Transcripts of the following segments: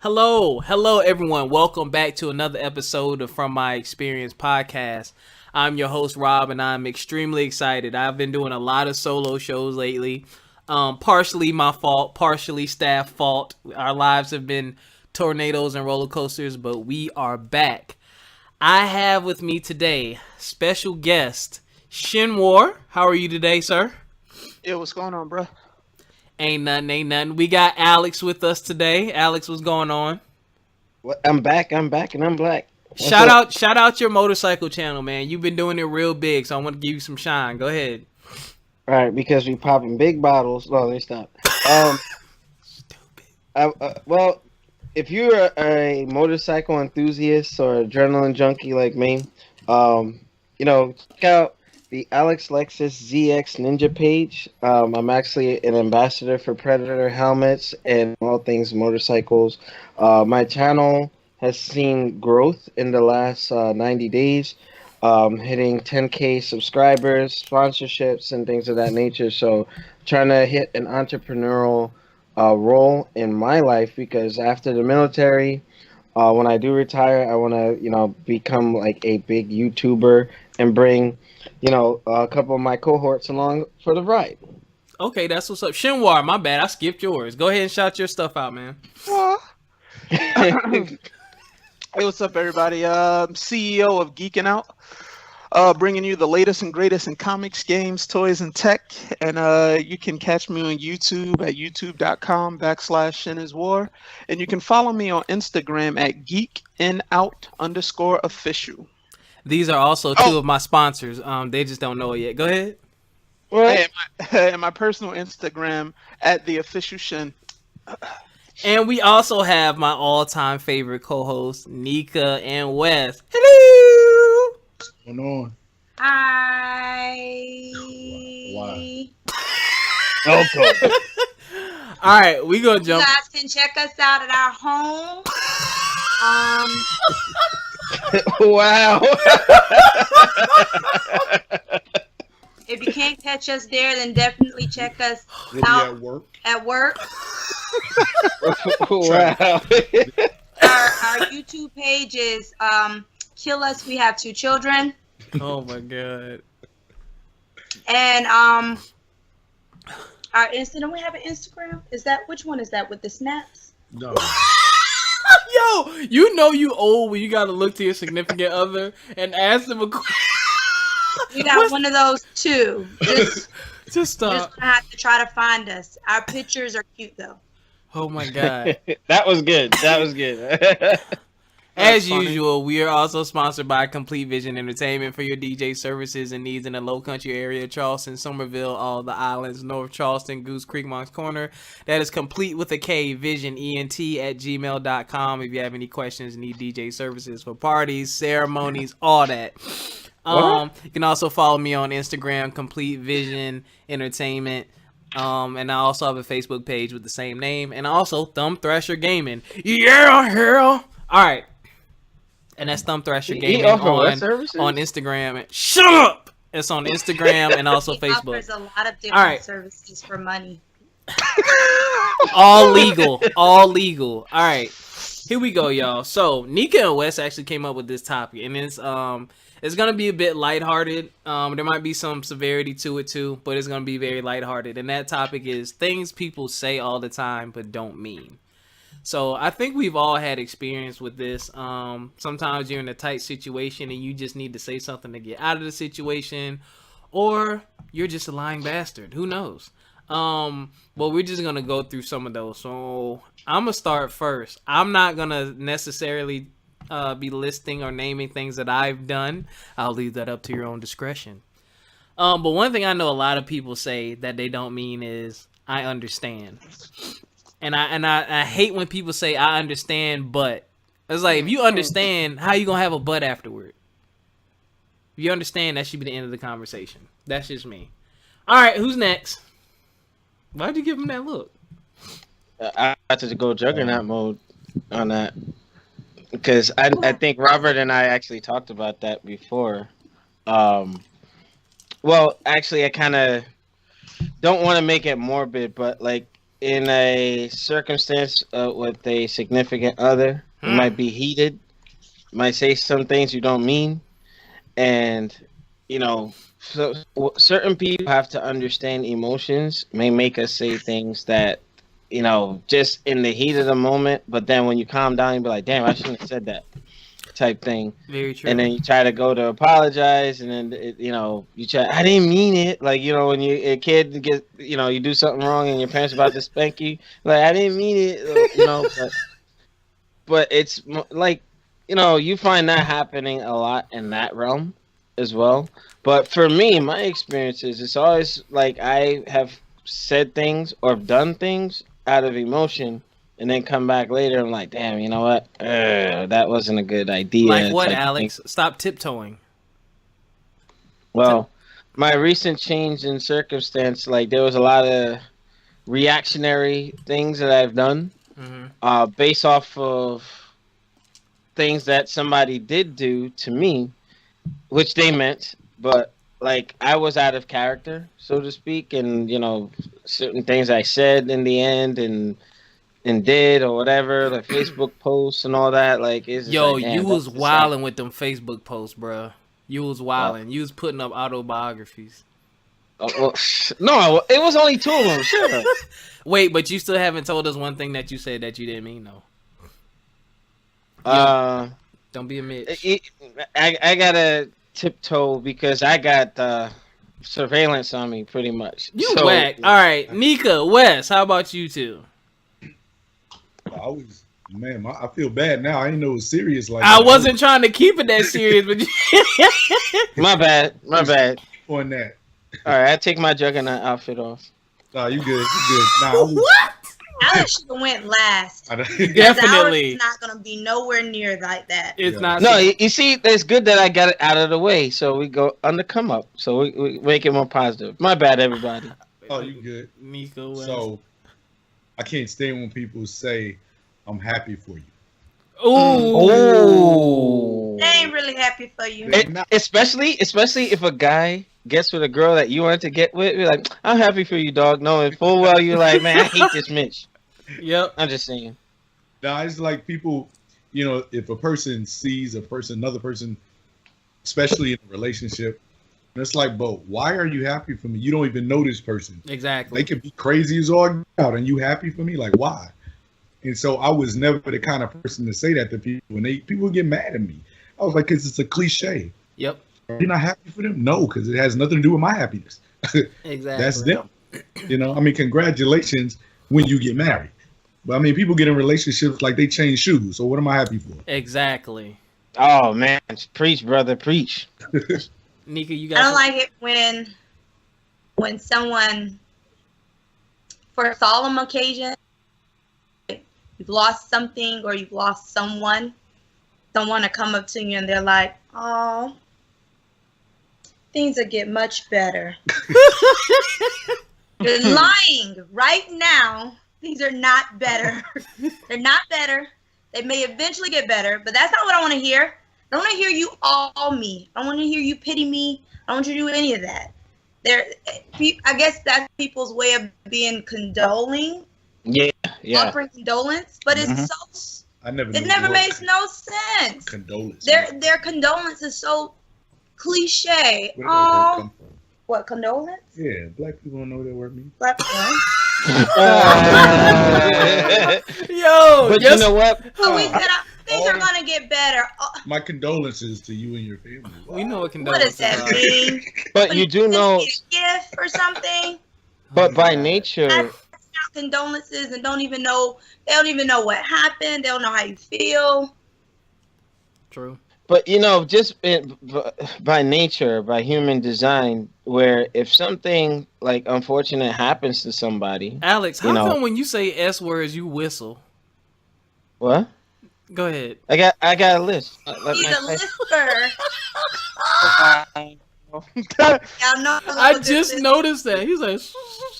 Hello, everyone. Welcome back to another episode of From My Experience Podcast. I'm your host, Rob, and I'm extremely excited. I've been doing a lot of solo shows lately. Partially my fault, partially staff fault. Our lives have been tornadoes and roller coasters, but we are back. I have with me today special guest Shinwar. How are you today, sir? Yo, what's going on, bro? Ain't nothing. We got Alex with us today. Alex, what's going on? I'm back, and I'm black. Shout out your motorcycle channel, man. You've been doing it real big, so I want to give you some shine. Go ahead. All right, because we popping big bottles. No, they stop. Stupid. Well, if you're a motorcycle enthusiast or adrenaline junkie like me, check out the Alex Lexus ZX Ninja page. I'm actually an ambassador for Predator helmets and all things motorcycles. My channel has seen growth in the last 90 days, hitting 10K subscribers, sponsorships, and things of that nature. So trying to hit an entrepreneurial role in my life, because after the military, when I do retire, I want to, become like a big YouTuber and bring, a couple of my cohorts along for the ride. Okay, that's what's up. Shinwar, my bad. I skipped yours. Go ahead and shout your stuff out, man. Hey, what's up, everybody? CEO of Geeking Out, bringing you the latest and greatest in comics, games, toys, and tech. And you can catch me on YouTube at youtube.com/ShinIsWar. And you can follow me on Instagram at geekinout_official. These are also two of my sponsors. They just don't know it yet. Go ahead. And my personal Instagram at the official Shin. And we also have my all-time favorite co-hosts, Nika and Wes. Hello. What's going on? Hi. Why? Welcome. All right, we gonna jump. You guys can check us out at our home. Wow. If you can't catch us there, then definitely check us out At work. at work. Wow. Our YouTube page is Kill Us. We Have Two Children. Oh my god. And our Don't we have an Instagram? Which one is that with the snaps? No. Yo, you old when you gotta look to your significant other and ask them a question. We got one of those too. Just stop. gonna have to try to find us. Our pictures are cute though. Oh my god. That was good. As usual, we are also sponsored by Complete Vision Entertainment for your DJ services and needs in the Low Country area, Charleston, Somerville, all the islands, North Charleston, Goose Creek, Moncks Corner. That is complete with a K, Vision, ENT at gmail.com. If you have any questions, need DJ services for parties, ceremonies, all that. You can also follow me on Instagram, Complete Vision Entertainment. And I also have a Facebook page with the same name. And also Thumb Thrasher Gaming. Yeah, hell. All right. And that's Thumb Thrasher Gaming on Instagram. Shut up! It's on Instagram and also Facebook. Offers a lot of different services for money. All legal. All legal. All right. Here we go, y'all. So Nika and Wes actually came up with this topic, and it's gonna be a bit lighthearted. There might be some severity to it too, but it's gonna be very lighthearted. And that topic is things people say all the time but don't mean. So I think we've all had experience with this. Sometimes you're in a tight situation and you just need to say something to get out of the situation, or you're just a lying bastard. Who knows? But we're just gonna go through some of those. So I'm gonna start first. I'm not gonna necessarily be listing or naming things that I've done. I'll leave that up to your own discretion. But one thing I know a lot of people say that they don't mean is I understand. And I hate when people say I understand, but it's like, if you understand, how you gonna have a but afterward? If you understand, that should be the end of the conversation. That's just me. All right, who's next? Why'd you give him that look? I had to go juggernaut mode on that, because I think Robert and I actually talked about that before. Well, actually, I kind of don't want to make it morbid, but like, in a circumstance with a significant other, you might be heated, might say some things you don't mean, and you know, so certain people have to understand emotions may make us say things that, you know, just in the heat of the moment, but then when you calm down, you be like, damn, I shouldn't have said that, type thing. Very true. And then you try to go to apologize, and then you know, you try, I didn't mean it. Like, you know, when a kid get, you know, you do something wrong and your parents about to spank you, like, I didn't mean it, you know. But it's like, you know, you find that happening a lot in that realm as well. But for me, my experiences, it's always like I have said things or done things out of emotion, and then come back later. I'm like, damn, you know what? That wasn't a good idea. Like what, Alex? Stop tiptoeing. Well, my recent change in circumstance, like there was a lot of reactionary things that I've done, based off of things that somebody did do to me, which they meant, but like I was out of character, so to speak, and you know, certain things I said in the end and did or whatever, like Facebook posts and all that, like it's yo, like, damn, you was wilding with them Facebook posts, bro. You was wilding. You was putting up autobiographies. Oh, well, no, it was only 2 of them. Shut up. Wait, but you still haven't told us one thing that you said that you didn't mean, though. Don't be a Mitch. I gotta tiptoe because I got surveillance on me, pretty much. You whack. All right, Nika, Wes, how about you two? I was, man, I feel bad now. I didn't know it was serious like I that. wasn't trying to keep it that serious, but my bad. On that. All right, I take my juggernaut outfit off. Nah, you good. You good. Nah, what? Alex should have went last. Definitely. It's not gonna be nowhere near like that. It's not. No, you see, it's good that I got it out of the way, so we go on the come up, so we make it more positive. My bad, everybody. Oh, you good. Nika, Wes. So, I can't stand when people say, I'm happy for you. Ooh. They ain't really happy for you. Especially if a guy gets with a girl that you wanted to get with, you're like, I'm happy for you, dog. Knowing full well you're like, man, I hate this Mitch. Yep. I'm just saying. Nah, it's like people, you know, if a person sees another person, especially in a relationship, and it's like, but why are you happy for me? You don't even know this person. Exactly. They could be crazy as all out, and you happy for me? Like, why? And so I was never the kind of person to say that to people. When people get mad at me, I was like, because it's a cliche. Yep. Are you not happy for them? No, because it has nothing to do with my happiness. Exactly. That's them. You know, I mean, congratulations when you get married. But I mean, people get in relationships like they change shoes. So what am I happy for? Exactly. Oh man, preach, brother, preach. Nika, you got. I don't like it when someone, for a solemn occasion, you've lost something or you've lost someone to come up to you and they're like, "Oh, things will get much better." You're lying right now. Things are not better. They're not better. They may eventually get better, but that's not what I want to hear. I don't want to hear you all me. I don't want to hear you pity me. I don't want you to do any of that. I guess that's people's way of being condoling. Yeah. Offering condolence, but it's so. It never makes no sense. Condolence. Their condolence is so cliche. Where did that word come from? What, condolence? Yeah, black people don't know what that word means. Black people. Yo, but you know what? So we said things are gonna get better. My condolences to you and your family. Wow. We know what What condolences does that are. mean? But you do know. A gift or something. But by nature, Condolences and they don't even know what happened. They don't know how you feel. True. but you know, just by nature, by human design, where if something like unfortunate happens to somebody, Alex, how come when you say S words you whistle? What? Go ahead. I got a list. He's a lisper. I just noticed that. He's like,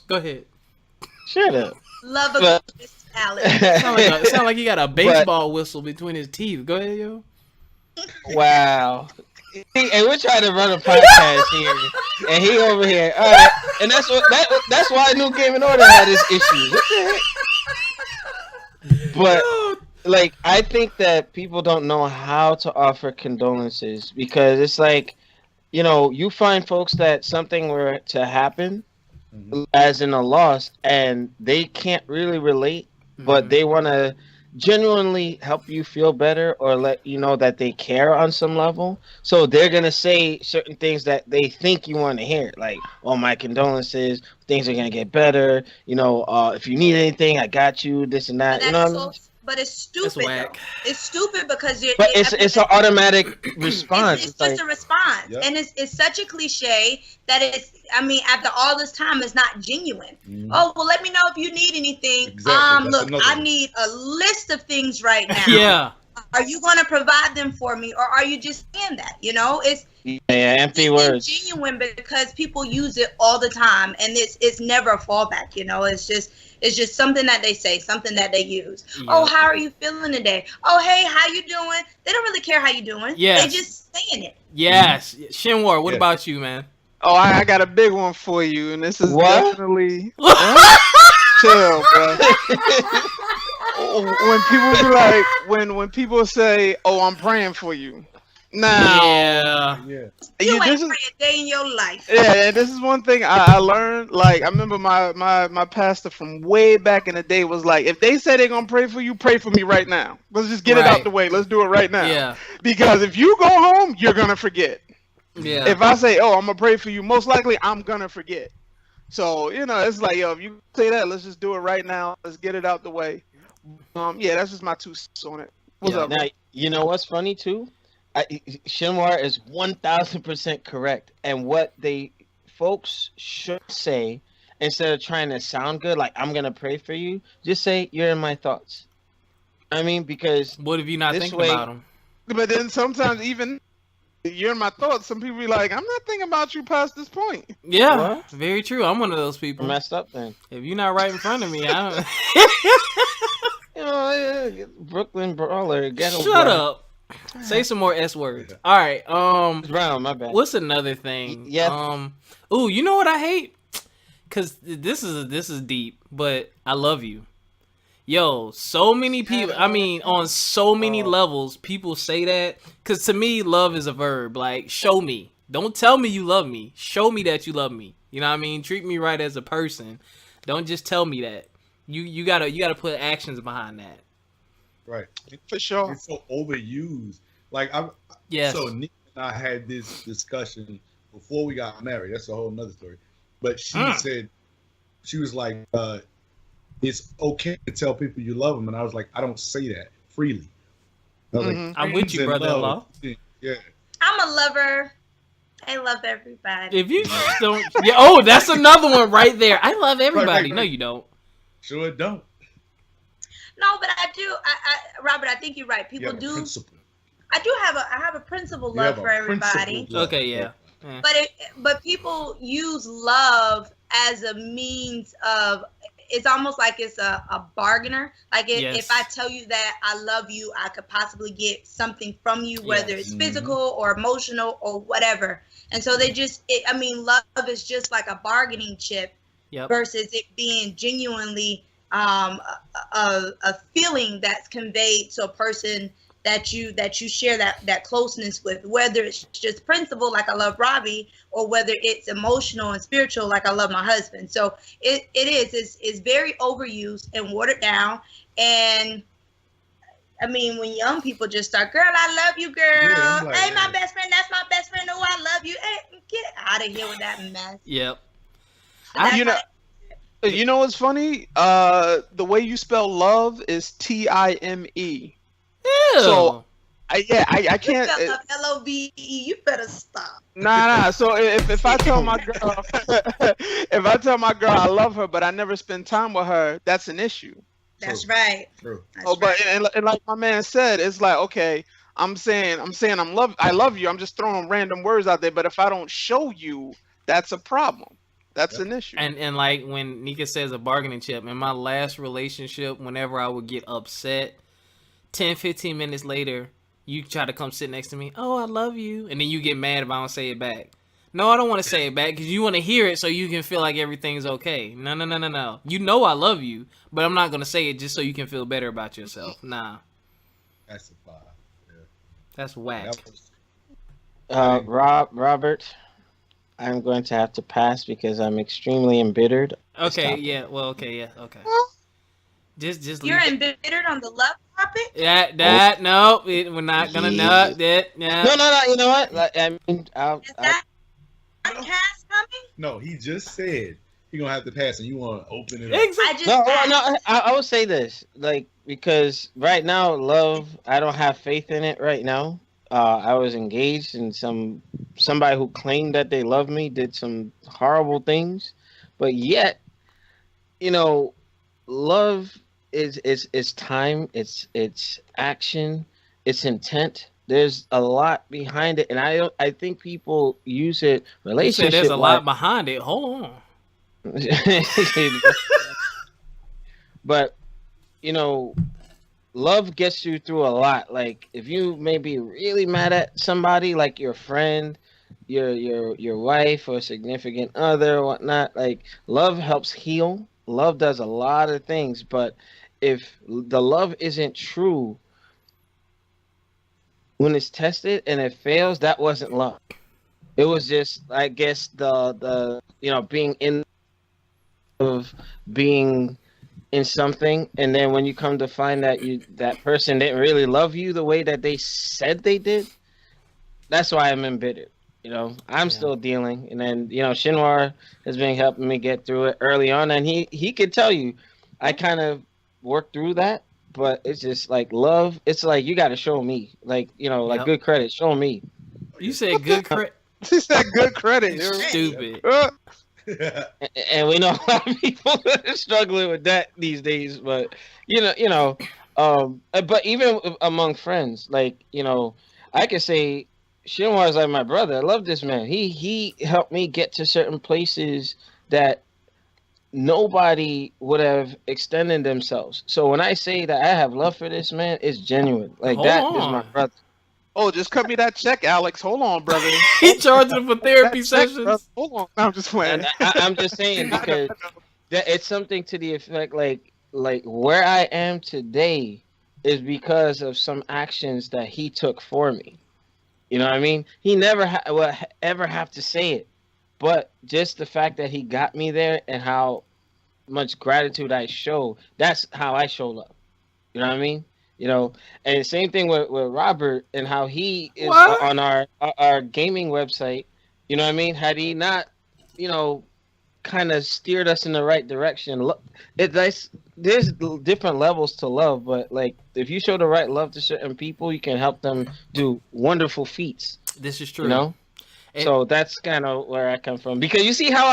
go ahead. Shut up. Love a lisp, Alex. Sound like he got a baseball whistle between his teeth. Go ahead, yo. Wow. And we're trying to run a podcast here, and he over here. All right, and that's why New Game in Order had his issues. What the heck? But like, I think that people don't know how to offer condolences because it's like, you find folks that something were to happen, as in a loss, and they can't really relate, but they want to genuinely help you feel better or let you know that they care on some level. So they're gonna say certain things that they think you want to hear, like, "Oh, my condolences. Things are gonna get better. If you need anything, I got you. This and that." But it's stupid. It's stupid because But it's an automatic response. It's just a response, and it's such a cliche that after all this time, it's not genuine. Oh, well, let me know if you need anything. Exactly. Look, I need a list of things right now. Yeah. Are you going to provide them for me, or are you just saying that? It's empty words. Genuine because people use it all the time, and it's never a fallback. It's just something that they say, something that they use. Yeah. Oh, how are you feeling today? Oh, hey, how you doing? They don't really care how you doing. Yes. They just saying it. Yes. Shinwar, what about you, man? Oh, I got a big one for you, and this is definitely chill, bro. When people be like, when people say, "Oh, I'm praying for you," now, you ain't praying a day in your life. Yeah, and this is one thing I learned. Like, I remember my pastor from way back in the day was like, if they say they're gonna pray for you, pray for me right now. Let's just get it out the way. Let's do it right now. Yeah. Because if you go home, you're gonna forget. Yeah. If I say, "Oh, I'm gonna pray for you," most likely I'm gonna forget. So it's like, if you say that, let's just do it right now. Let's get it out the way. That's just my 2 cents on it. What's up? Now, you know what's funny too? Shinwar is 1000% correct, and what folks should say instead of trying to sound good, like, "I'm gonna pray for you," just say, "You're in my thoughts." Because what if you're not thinking about them? But then sometimes even you're in my thoughts. Some people be like, "I'm not thinking about you past this point." Yeah, very true. I'm one of those people. Messed up then. If you're not right in front of me, I don't. Brooklyn brawler. Shut up. Say some more S words. All right. Brown, my bad. What's another thing? Yeah. Ooh, you know what I hate? Cause this is deep, but I love you. Yo, so many people. On so many levels, people say that. Cause to me, love is a verb. Like, show me. Don't tell me you love me. Show me that you love me. You know what I mean? Treat me right as a person. Don't just tell me that. You gotta put actions behind that. Right. For sure. It's so overused. Like, so Nick and I had this discussion before we got married. That's a whole nother story. But she said, she was like, it's okay to tell people you love them. And I was like, I don't say that freely. I was like, I'm with you, brother-in-law. Yeah. I'm a lover. I love everybody. If you just don't... Yeah, that's another one right there. I love everybody. Right. No, you don't. Sure don't. No, but I do. Robert, I think you're right. People do. Principle. I have a principle love for everybody. Okay, yeah. But people use love as a means of. It's almost like it's a bargainer. Like if I tell you that I love you, I could possibly get something from you, whether it's physical or emotional or whatever. And so they just. Love is just like a bargaining chip versus it being genuinely. A feeling that's conveyed to a person that you share that closeness with, whether it's just principle like I love Robbie, or whether it's emotional and spiritual like I love my husband. So it's very overused and watered down. And when young people just start, "Girl, I love you, girl. Yeah, like, hey, my best friend, that's my best friend. Oh, I love you. Hey, get out of here with that mess." Yep. You know what's funny? The way you spell love is Time. Ew. So, I can't. You spell Love You better stop. Nah. So if I tell my girl, I love her, but I never spend time with her, that's an issue. That's right. True. And like my man said, it's like, okay, I'm saying I love you. I'm just throwing random words out there, but if I don't show you, that's a problem. That's an issue. And like when Nika says a bargaining chip, in my last relationship, whenever I would get upset, 10, 15 minutes later, You try to come sit next to me. Oh, I love you. And then you get mad if I don't say it back. No, I don't want to say it back because you want to hear it so you can feel like everything's okay. No. You know I love you, but I'm not going to say it just so you can feel better about yourself. Nah. That's a 5. Yeah. That's whack. Robert, I'm going to have to pass because I'm extremely embittered. Okay, yeah. Well, okay, yeah, okay. Just You're embittered on the love topic? No, we're not gonna No. No. You know what? I mean, Is that cast coming? No, he just said he gonna have to pass, and you want to open it up. Exactly. I will say this, like, because right now, love, I don't have faith in it right now. I was engaged, and somebody who claimed that they loved me did some horrible things, but yet, love is time, it's action, it's intent. There's a lot behind it, and I think people use it relationship. There's a lot behind it. Hold on. But love gets you through a lot. Like if you may be really mad at somebody, like your friend, your wife or significant other or whatnot, like love helps heal. Love does a lot of things, but if the love isn't true, when it's tested and it fails, that wasn't love. It was just, I guess, the being in something, and then when you come to find that that person didn't really love you the way that they said they did, that's why I'm embittered. I'm still dealing, and then Shinwar has been helping me get through it early on, and he could tell you, I kind of worked through that. But it's just like love. It's like you got to show me, like good credit. Show me. You said good credit. He said good credit. Stupid. And we know a lot of people are struggling with that these days. But but even among friends, like I could say Shinwar is like my brother. I love this man. He helped me get to certain places that nobody would have extended themselves. So when I say that I have love for this man, it's genuine. Like that is my brother. Oh, just cut me that check, Alex. Hold on, brother. He charging for therapy sessions. Hold on. I'm just playing. I'm just saying because it's something to the effect like where I am today is because of some actions that he took for me. You know what I mean? He never will ever have to say it. But just the fact that he got me there and how much gratitude I show, that's how I show love. You know what I mean? And the same thing with Robert and how he is on our gaming website. You know what I mean? Had he not, kind of steered us in the right direction. There's different levels to love, but like if you show the right love to certain people, you can help them do wonderful feats. This is true. So that's kind of where I come from. Because you see how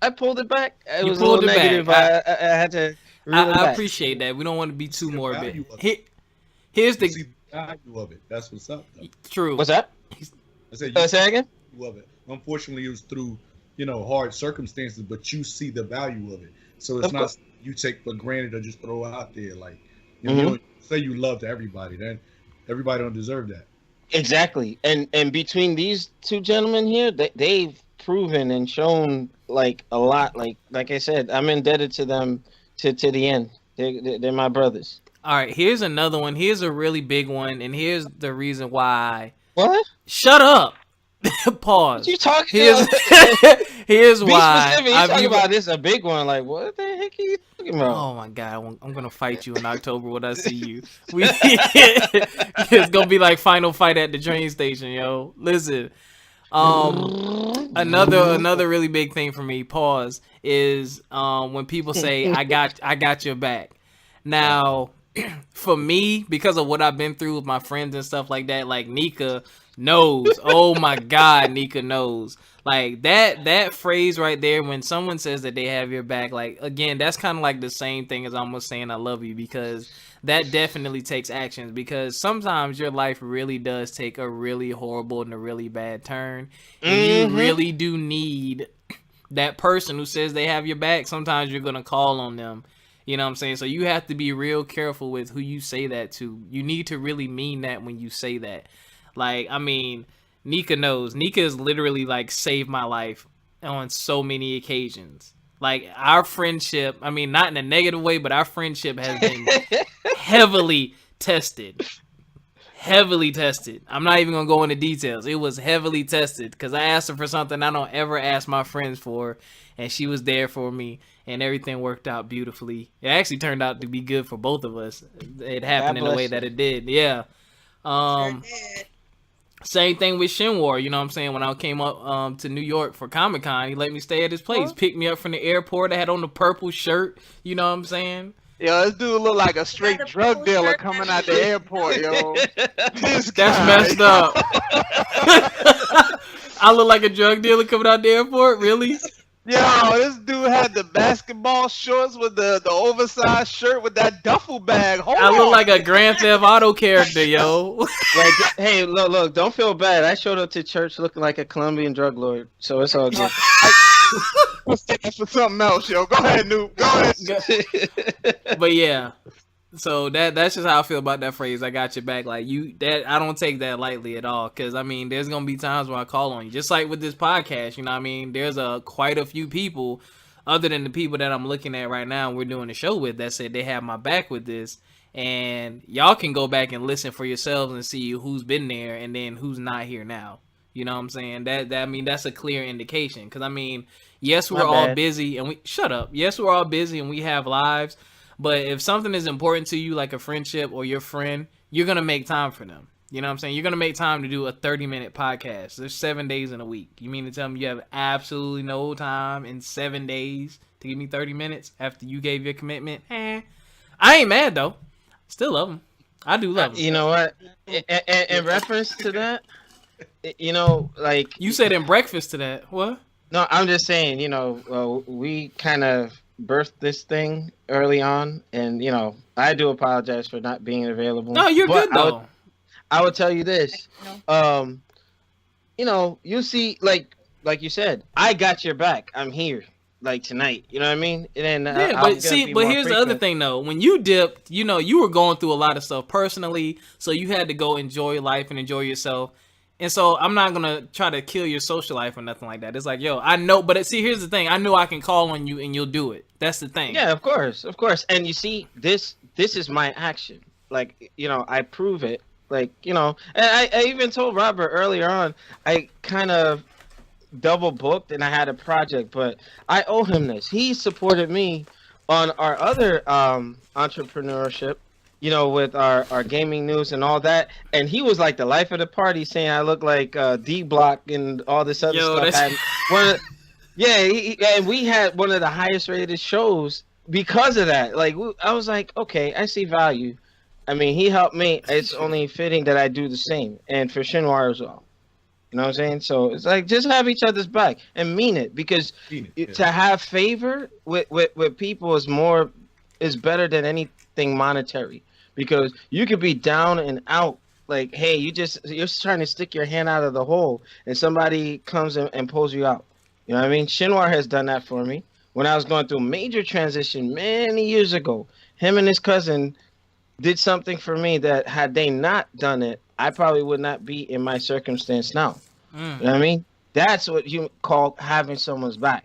I pulled it back? It was a little negative. I had to I appreciate that. We don't want to be too morbid. Here's the value of it. That's what's up, though. True. What's that? I said say again? Of it. Unfortunately, it was through, hard circumstances, but you see the value of it. So it's not you take for granted or just throw out there. Like, you don't say you love to everybody. Then everybody don't deserve that. Exactly, and between these two gentlemen here, they've proven and shown like a lot. Like I said, I'm indebted to them to the end. They're my brothers. All right, here's another one. Here's a really big one, and here's the reason why. What? Shut up. Pause. What you talking here's why. Specific. You talking about this a big one? Like what the heck are you talking about? Oh my god, I'm gonna fight you in October when I see you. It's gonna be like final fight at the train station, yo. Listen, another really big thing for me. Pause is when people say I got your back. Now, for me, because of what I've been through with my friends and stuff like that, like Nika knows. Oh my God, Nika knows. Like that phrase right there, when someone says that they have your back, like again, that's kind of like the same thing as almost saying I love you, because that definitely takes actions. Because sometimes your life really does take a really horrible and a really bad turn, and you really do need that person who says they have your back. Sometimes you're gonna call on them. You know what I'm saying? So you have to be real careful with who you say that to. You need to really mean that when you say that. Like, I mean, Nika knows. Nika has literally, like, saved my life on so many occasions. Like, our friendship, I mean, not in a negative way, but our friendship has been heavily tested. Heavily tested. I'm not even going to go into details. It was heavily tested because I asked her for something I don't ever ask my friends for, and she was there for me, and everything worked out beautifully. It actually turned out to be good for both of us. It happened in the way that it did. Yeah. Same thing with Shinwar, you know what I'm saying? When I came up to New York for Comic-Con, he let me stay at his place. Picked me up from the airport. I had on the purple shirt, you know what I'm saying? Yo, this dude look like a straight drug dealer coming out the airport, yo. That's messed up. I look like a drug dealer coming out the airport? Really? Yo, this dude had the basketball shorts with the oversized shirt with that duffel bag. I look like a Grand Theft Auto character, yo. Like, hey, look, don't feel bad. I showed up to church looking like a Colombian drug lord, so it's all good. Let's take that for something else, yo. Go ahead, Noob. Go ahead. But yeah, so that's just how I feel about that phrase. I got your back. Like I don't take that lightly at all. Cause I mean, there's gonna be times when I call on you, just like with this podcast. You know what I mean? There's quite a few people, other than the people that I'm looking at right now, and we're doing the show with, that said they have my back with this. And y'all can go back and listen for yourselves and see who's been there and then who's not here now. You know what I'm saying? That I mean, that's a clear indication. Cause I mean, yes, we're all busy and Yes, we're all busy and we have lives. But if something is important to you, like a friendship or your friend, you're going to make time for them. You know what I'm saying? You're going to make time to do a 30-minute podcast. There's 7 days in a week. You mean to tell me you have absolutely no time in 7 days to give me 30 minutes after you gave your commitment? I ain't mad, though. Still love them. I do love them. You know what? In reference to that, you know, like... You said in breakfast to that. What? No, I'm just saying, you know, we kind of birthed this thing early on, and, you know, I do apologize for not being available. No, you're good, though. I would tell you this. You know, you see, like you said, I got your back. I'm here, like, tonight. You know what I mean? And then, but here's the other thing, though. When you dipped, you know, you were going through a lot of stuff personally, so you had to go enjoy life and enjoy yourself. And so I'm not going to try to kill your social life or nothing like that. It's like, yo, I know. But see, here's the thing. I know I can call on you and you'll do it. That's the thing. Yeah, of course. And you see, this is my action. Like, you know, I prove it. Like, you know, and I even told Robert earlier on, I kind of double booked and I had a project, but I owe him this. He supported me on our other entrepreneurship, you know, with our gaming news and all that. And he was like the life of the party, saying I look like D-Block and all this other stuff. And we had one of the highest rated shows because of that. Like, I was like, okay, I see value. I mean, he helped me. It's only fitting that I do the same. And for Shinwar as well. You know what I'm saying? So it's like, just have each other's back and mean it. Because to have favor with people is better than anything monetary. Because you could be down and out. Like, hey, you're just trying to stick your hand out of the hole. And somebody comes and pulls you out. You know what I mean? Shinwar has done that for me. When I was going through major transition many years ago, him and his cousin did something for me that had they not done it, I probably would not be in my circumstance now. You know what I mean? That's what you call having someone's back.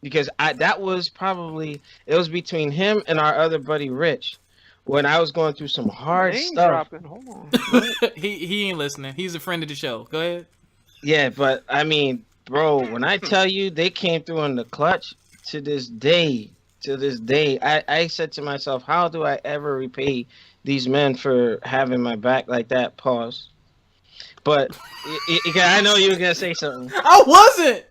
Because it was between him and our other buddy Rich when I was going through some hard stuff. Hold on. he ain't listening. He's a friend of the show. Go ahead. Yeah, but I mean, bro, when I tell you they came through in the clutch, to this day, I said to myself, how do I ever repay these men for having my back like that? Pause. But I know you were gonna say something. I wasn't.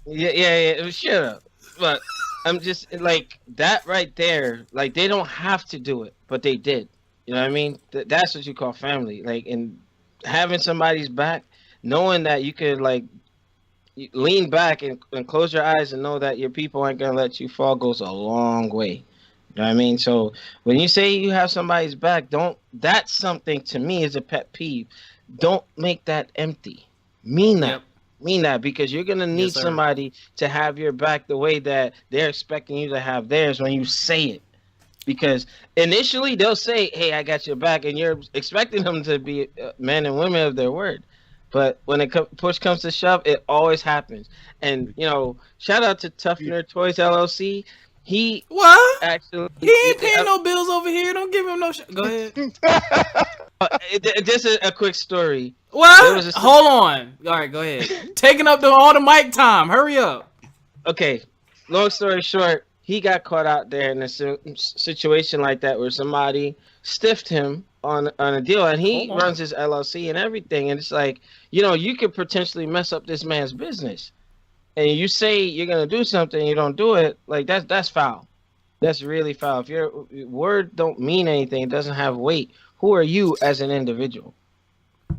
Yeah. Shut up. But I'm just like that right there. Like, they don't have to do it, but they did. You know what I mean? That's what you call family. Like, and having somebody's back, knowing that you could like lean back and close your eyes and know that your people aren't gonna let you fall goes a long way. You know what I mean? So when you say you have somebody's back, that's something to me is a pet peeve. Don't make that empty. Mean that. Yep. Mean that, because you're gonna need somebody to have your back the way that they're expecting you to have theirs when you say it. Because initially they'll say, "Hey, I got your back," and you're expecting them to be men and women of their word. But when push comes to shove, it always happens. And shout out to Toughener Toys LLC. He what? Actually, he ain't paying no bills over here. Don't give him no. Go ahead. Just a quick story. What? Hold on. All right, go ahead. Taking up all the mic time. Hurry up. Okay. Long story short, he got caught out there in a situation like that where somebody stiffed him on a deal, and he runs his LLC and everything. And it's like, you could potentially mess up this man's business. And you say you're gonna do something, and you don't do it. Like that's foul. That's really foul. If your word don't mean anything, it doesn't have weight. Who are you as an individual?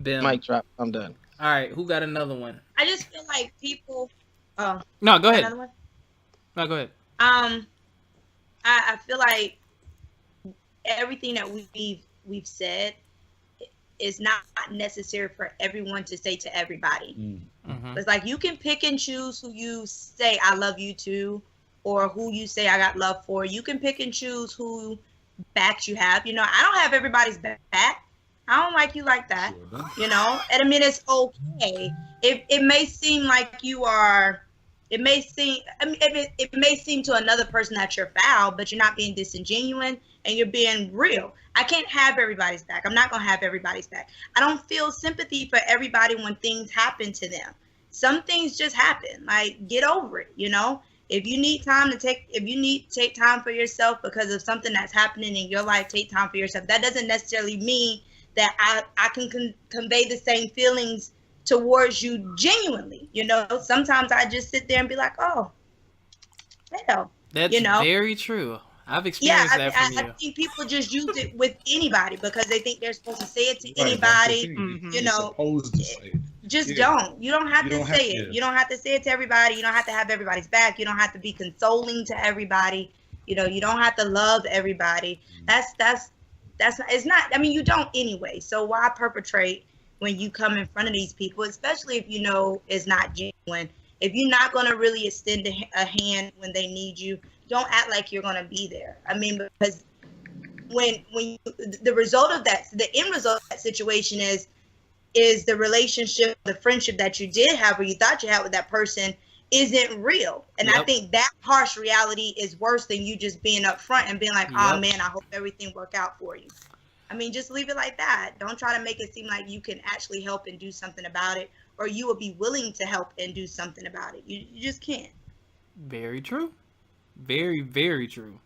Mic drop. I'm done. All right, who got another one? I just feel like people. No, go ahead. No, go ahead. I feel like everything that we've said is not necessary for everyone to say to everybody. Mm-hmm. It's like you can pick and choose who you say I love you to, or who you say I got love for. You can pick and choose who backs you have. I don't have everybody's back. I don't like you like that. Sure, and I mean it's okay. It may seem like you are. It may seem. I mean, it may seem to another person that you're foul, but you're not being disingenuous and you're being real. I can't have everybody's back. I'm not gonna have everybody's back. I don't feel sympathy for everybody when things happen to them. Some things just happen. Like, get over it. If you need time to take time for yourself because of something that's happening in your life, take time for yourself. That doesn't necessarily mean that I can convey the same feelings towards you genuinely. Sometimes I just sit there and be like, oh, hell. That's very true. I've experienced that from you. I think people just use it with anybody because they think they're supposed to say it to anybody. Supposed to say it. Just don't. You don't have to say it. You don't have to say it to everybody. You don't have to have everybody's back. You don't have to be consoling to everybody. You don't have to love everybody. That's it's not. I mean, you don't anyway. So why perpetrate when you come in front of these people, especially if it's not genuine. If you're not going to really extend a hand when they need you, don't act like you're going to be there. I mean, because when the result of that, the end result of that situation is the relationship, the friendship that you did have or you thought you had with that person isn't real. And I think that harsh reality is worse than you just being upfront and being like, oh man, I hope everything work out for you. I mean, just leave it like that. Don't try to make it seem like you can actually help and do something about it, or you will be willing to help and do something about it. You just can't. Very true. Very, very true.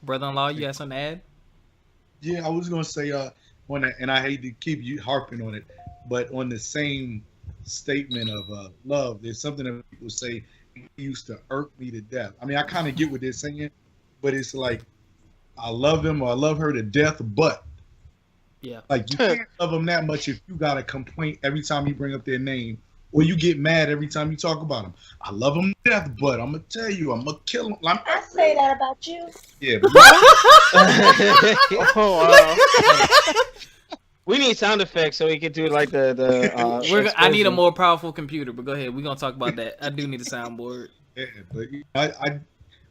Brother-in-law, you got something to add? Yeah, I was going to say, and I hate to keep you harping on it, but on the same statement of love, there's something that people say used to irk me to death. I mean, I kind of get what they're saying, but it's like, I love him or I love her to death, but like you can't love them that much if you got a complaint every time you bring up their name, or you get mad every time you talk about them. I love them to death, but I'm gonna tell you, I'm gonna kill them. I say that about you. Yeah. We need sound effects so we can do like the. I need a more powerful computer, but go ahead. We're gonna talk about that. I do need a soundboard. Yeah, but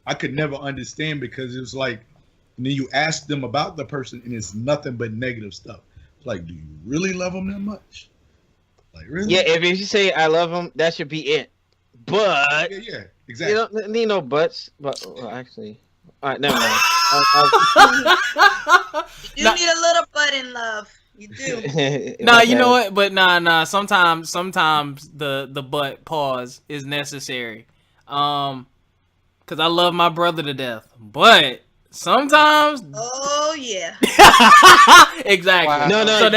I could never understand because it was like. And then you ask them about the person, and it's nothing but negative stuff. It's like, do you really love them that much? Like, really? Yeah, if you say I love them, that should be it. But yeah, exactly. You don't need no buts. But actually, all right, never mind. You do need a little butt in love. You do. Nah, you know what? But nah. Sometimes the butt pause is necessary. Cause I love my brother to death, but. Sometimes. Oh yeah. Exactly. Wow. No. So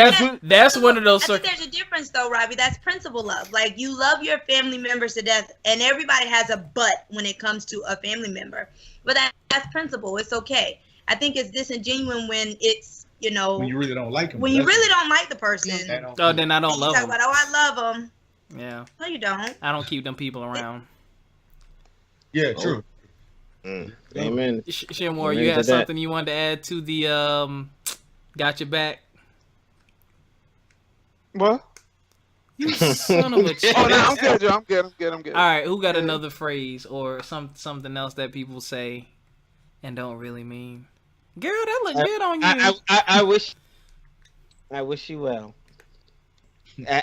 that's one of those. I think there's a difference though, Robbie. That's principle love. Like you love your family members to death, and everybody has a but when it comes to a family member. But that's principle. It's okay. I think it's disingenuous when it's when you really don't like them. When you really don't like the person. Oh, then I don't love them. About, I love them. Yeah. No, you don't. I don't keep them people around. Yeah, true. Amen. Shamor, you had something you wanted to add to the got your back? What? You son of a bitch. Oh, no, I'm good. All right, who got another phrase or something else that people say and don't really mean? Girl, that look good on you. I wish you well.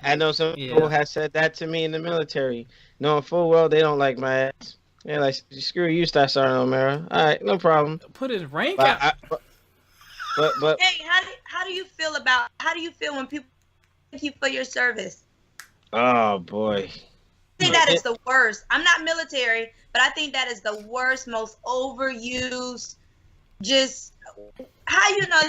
I know some people have said that to me in the military, knowing full well they don't like my ass. They're like, screw you, Sergeant O'Mara. All right, no problem. Put his rank out. But hey, how do you feel when people thank you for your service? Oh boy. I think that is the worst. I'm not military, but I think that is the worst, most overused. Just how you know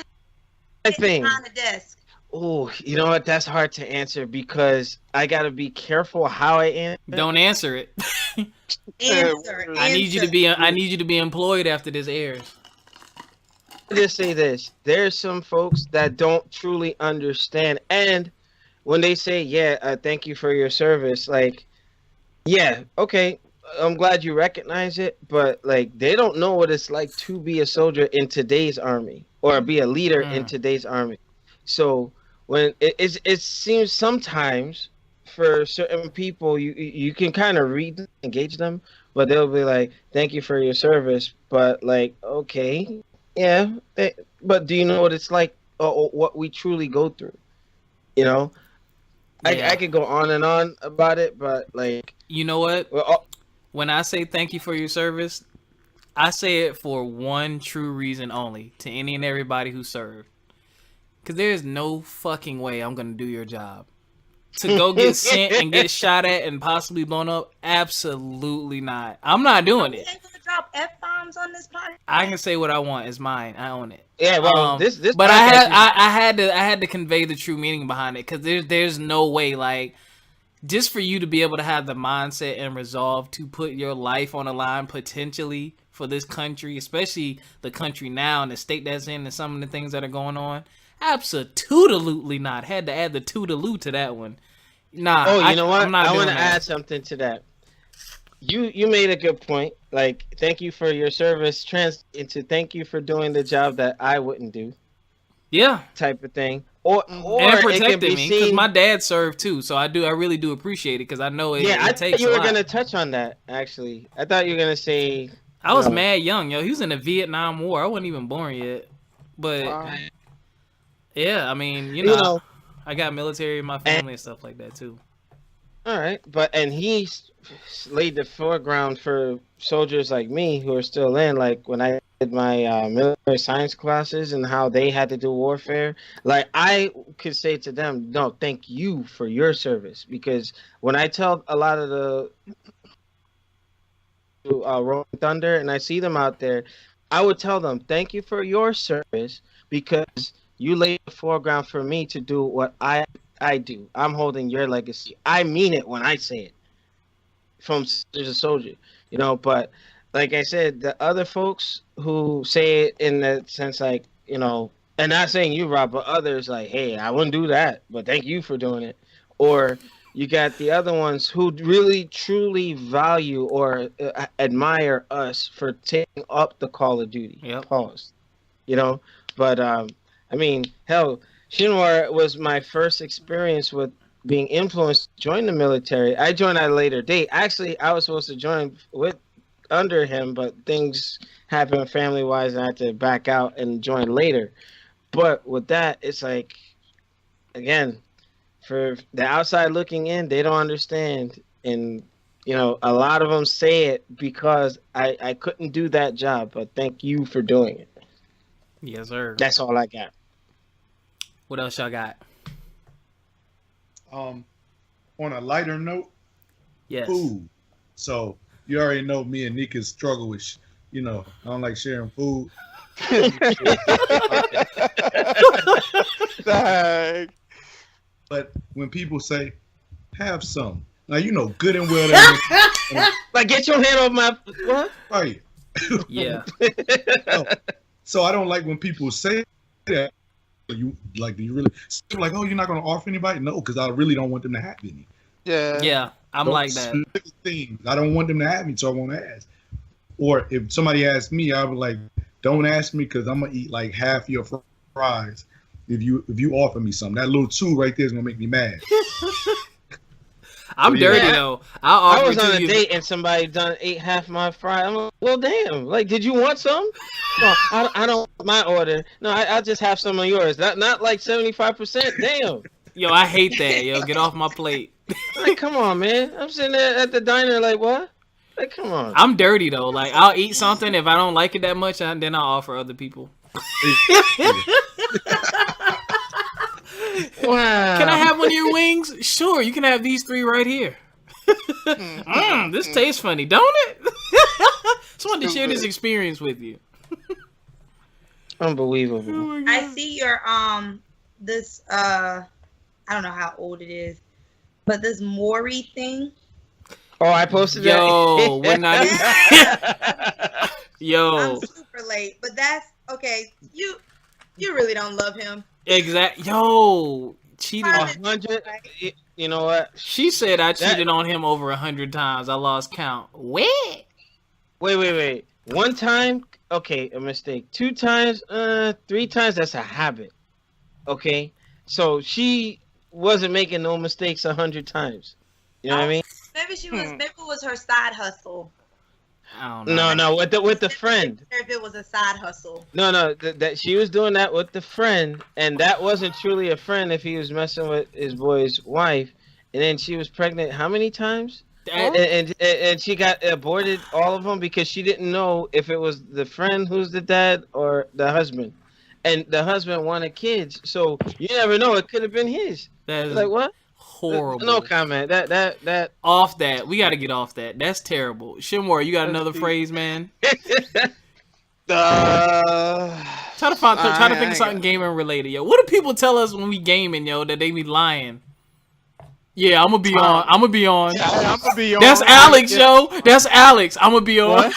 thing on the desk. Oh, you know what? That's hard to answer because I gotta be careful how I answer. Don't answer it. Answer. I need you to be employed after this airs. Just say this: there's some folks that don't truly understand, and when they say, thank you for your service, like, yeah, okay, I'm glad you recognize it, but like they don't know what it's like to be a soldier in today's army or be a leader in today's army. So when it seems sometimes for certain people you can kind of engage them, but they'll be like, thank you for your service, but like, okay, yeah, but do you know what it's like or what we truly go through? You know, I could go on and on about it, but like, you know what? When I say thank you for your service, I say it for one true reason only, to any and everybody who served. Because there's no fucking way I'm going to do your job. To go get sent and get shot at and possibly blown up? Absolutely not. I'm not doing it. Drop F-bombs on this podcast? I can say what I want. It's mine. I own it. Yeah, well, this. But I had to convey the true meaning behind it, because there's no way, like, just for you to be able to have the mindset and resolve to put your life on the line potentially for this country, especially the country now and the state that's in and some of the things that are going on. Absolutely not. Had to add the toodaloo to that one. Nah. Oh, you know what? I want to add something to that. You made a good point. Like, thank you for your service into thank you for doing the job that I wouldn't do. Yeah. Type of thing. Or and protected me, because my dad served too, so I really do appreciate it, because I know it. Yeah, it takes you a were lot. gonna touch on that. Actually, I thought you were gonna say. I was mad young, yo. He was in the Vietnam War. I wasn't even born yet, but yeah, I mean, you know, I got military in my family and stuff like that too. All right, and he laid the foreground for soldiers like me who are still in. Like when I did my military science classes and how they had to do warfare, like I could say to them, no, thank you for your service, because when I tell a lot of the Rolling Thunder and I see them out there, I would tell them, thank you for your service, because you laid the foreground for me to do what I do. I'm holding your legacy. I mean it when I say it. From soldier to soldier, you know. But like I said, the other folks who say it in the sense, like, you know, and not saying you, Rob, but others like, hey, I wouldn't do that, but thank you for doing it. Or you got the other ones who really truly value or admire us for taking up the Call of Duty. Yep. Pause. You know, but I mean, hell, Shinwar was my first experience with being influenced to join the military. I joined at a later date. Actually, I was supposed to join under him, but things happened family-wise, and I had to back out and join later. But with that, it's like, again, for the outside looking in, they don't understand. And, you know, a lot of them say it because I couldn't do that job, but thank you for doing it. Yes, sir. That's all I got. What else y'all got? On a lighter note, yes. Food. So you already know me and Nika's struggle with, I don't like sharing food. But when people say, have some, now you know good and well that like, get your hand off my what? Right. Yeah. So I don't like when people say that. You like? Do you really like? Oh, you're not going to offer anybody? No, because I really don't want them to have any. Yeah, I'm like that. Things. I don't want them to have me, so I won't ask. Or if somebody asks me, I would like, don't ask me, because I'm gonna eat like half your fries if you offer me something. That little two right there is gonna make me mad. I'm dirty though. I was on a date and somebody ate half my fry. I'm like, well, damn. Like, did you want some? No, I don't want my order. No, I'll just have some of yours. Not like 75%. Damn. Yo, I hate that. Yo, get off my plate. Like, come on, man. I'm sitting there at the diner like, what? Like, come on. I'm dirty though. Like, I'll eat something if I don't like it that much, then I'll offer other people. Wow. Can I have one of your wings? Sure, you can have these 3 right here. This tastes funny, don't it? Just wanted to share this experience with you. Unbelievable. Oh I see your this I don't know how old it is, but this Maury thing. Oh, I posted that. Yo, we're not even... Yo. I'm super late, but that's okay. You really don't love him. Exact. Yo, cheated on 100. You know what? She said I cheated on him over 100 times. I lost count. Wait. One time, okay, a mistake. 2 times, 3 times, that's a habit. Okay? So she wasn't making no mistakes 100 times. You know what I mean? Maybe she was. Maybe it was her side hustle. I don't know. No, with the friend. If it was a side hustle. No, that she was doing that with the friend, and that wasn't truly a friend if he was messing with his boy's wife, and then she was pregnant how many times? And she got aborted all of them because she didn't know if it was the friend who's the dad or the husband, and the husband wanted kids, so you never know. It could have been his. That is like what? Horrible. No comment. That off that. We got to get off that. That's terrible. Shimura, you got another phrase, man? Try to think of something gaming related, yo. What do people tell us when we gaming, yo? That they be lying. Yeah, I'm gonna be on. I'm gonna be on. That's Alex, yo. That's Alex. I'm gonna be on.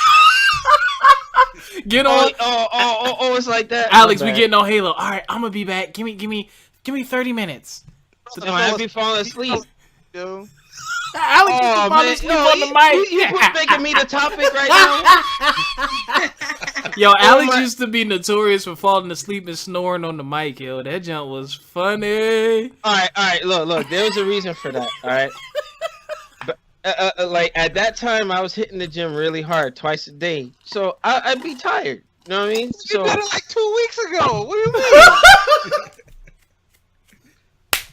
Get on. Oh, it's like that. Alex, we getting on Halo. All right, I'm gonna be back. Give me 30 minutes. I be falling asleep. Yo. Alex is falling asleep on the mic. You making me the topic right now. Yo, Alex used to be notorious for falling asleep and snoring on the mic. Yo, that jump was funny. All right. Look. There was a reason for that. All right. But like at that time, I was hitting the gym really hard, twice a day, so I'd be tired. You know what I mean? You did it like 2 weeks ago. What do you mean?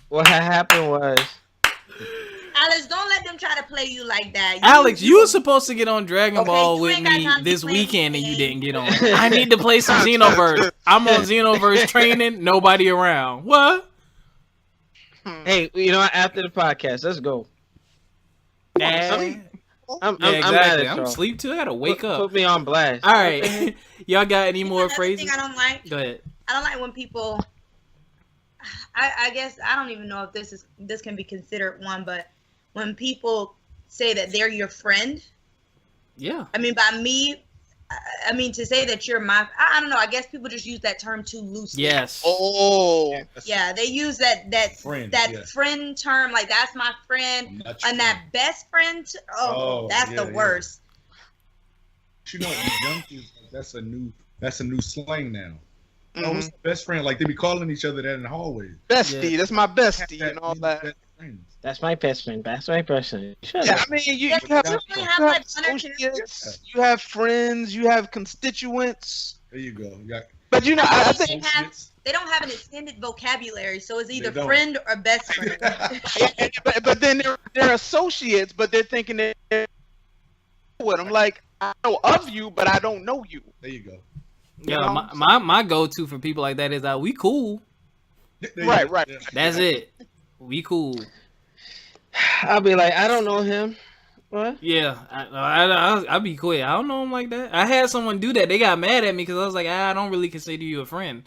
What happened was, Alex, don't let them try to play you like that. Alex, you were supposed to get on Dragon Ball with me this weekend and you didn't get on. I need to play some Xenoverse. I'm on Xenoverse training, nobody around. What? Hey, you know what? After the podcast, let's go. I'm exactly. I'm asleep too. I gotta wake up. Put me on blast. All right. Y'all got any more phrases? Thing I don't like. Go ahead. I don't like when people. I guess I don't even know if this can be considered one, but when people say that they're your friend. Yeah. I mean, by me, I mean to say that you're my. I don't know. I guess people just use that term too loosely. Yes. Oh. Yeah, they use that friend term, like that's my friend, and that best friend. That's the worst. You know, young kids, that's a new slang now. Mm-hmm. Oh, it's the best friend. Like they be calling each other that in the hallways. Bestie, that's my bestie, and all that. That's my best friend. That's my person. I mean, you have associates, you have friends, you have constituents. There you go. But you know, I think they don't have an extended vocabulary, so it's either friend or best friend. but then they're associates, but they're thinking they're what I'm like. I know of you, but I don't know you. There you go. Yeah, my go-to for people like that is that we cool. Right. That's it. We cool. I'll be like, I don't know him. What? Yeah, I'll be quick. I don't know him like that. I had someone do that. They got mad at me because I was like, I don't really consider you a friend.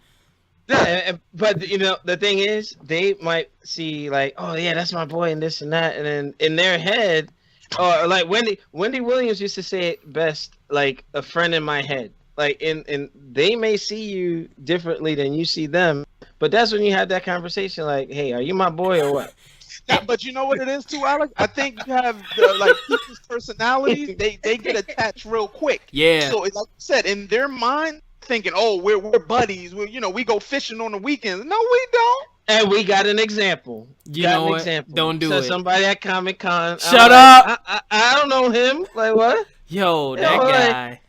Yeah, but you know the thing is, they might see like, oh yeah, that's my boy and this and that, and then in their head, or like Wendy Williams used to say it best, like a friend in my head. Like, and they may see you differently than you see them, but that's when you have that conversation. Like, hey, are you my boy or what? Yeah, but you know what it is too, Alex? I think you have like people's personalities. They get attached real quick. Yeah. So like you said, in their mind, thinking, oh, we're buddies. We go fishing on the weekends. No, we don't. And we got an example. You know what? Don't do it. Somebody at Comic-Con. Shut up! I don't know him. Like, what? Yo, that guy.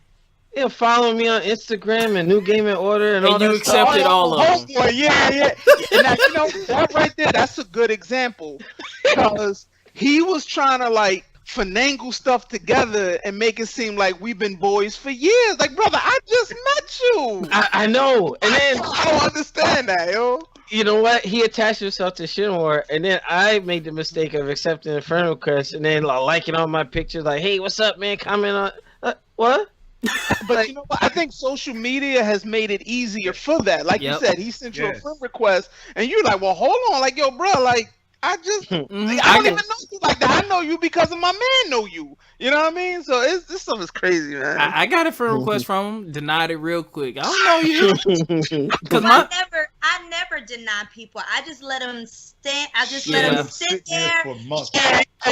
He'll follow me on Instagram and New Game in Order and all that you accepted all of them. Boy, yeah. And now, that right there, that's a good example. Because he was trying to, like, finagle stuff together and make it seem like we've been boys for years. Like, brother, I just met you. I know. And then I don't understand that, yo. You know what? He attached himself to Shinwar, and then I made the mistake of accepting a friend request and then liking all my pictures. Like, hey, what's up, man? Comment on what? But you know what? I think social media has made it easier for that. Like you said, he sent you a friend request, and you're like, well, hold on, like, yo, bro, like, I just, I don't even know you like that. I know you because of my man know you. You know what I mean? So this stuff is crazy, man. I got a friend request from him, denied it real quick. I don't know you. I never deny people. I just let them stand. I just let them sit there for months. For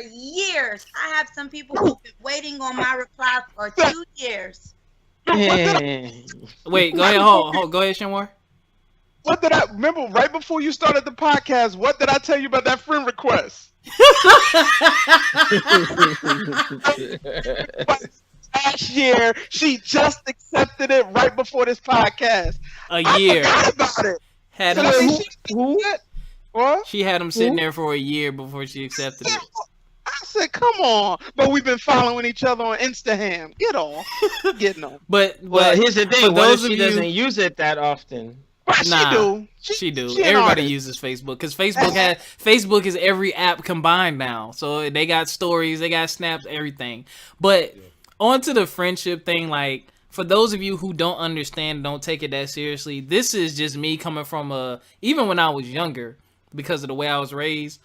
years. I have some people who've been waiting on my reply for 2 years. Wait, go ahead. Hold. Go ahead, Shinwar. What did I remember right before you started the podcast? What did I tell you about that friend request? Last year, she just accepted it right before this podcast. A year. I forgot about it. Had so him, who? What? She had him sitting there for a year before she accepted it. I said, "Come on!" But we've been following each other on Instagram. Get on, getting on. But here's the thing: what if she doesn't use it that often? Nah, she do. Everybody uses Facebook because Facebook is every app combined now. So they got stories, they got snaps, everything. But on to the friendship thing, like for those of you who don't understand, don't take it that seriously. This is just me coming from even when I was younger, because of the way I was raised.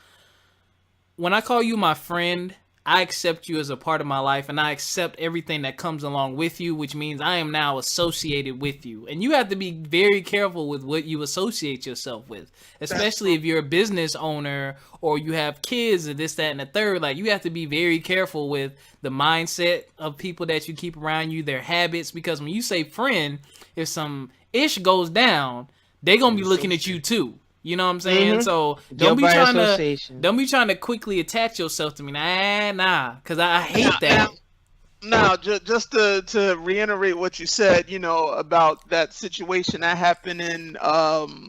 When I call you my friend, I accept you as a part of my life, and I accept everything that comes along with you, which means I am now associated with you. And you have to be very careful with what you associate yourself with, especially if you're a business owner or you have kids and this, that, and the third. Like, you have to be very careful with the mindset of people that you keep around you, their habits, because when you say friend, if some ish goes down, they're going to be looking at you too. You know what I'm saying? Mm-hmm. So don't be trying to quickly attach yourself to me. Nah, because I hate that. Now, just to reiterate what you said, you know, about that situation that happened in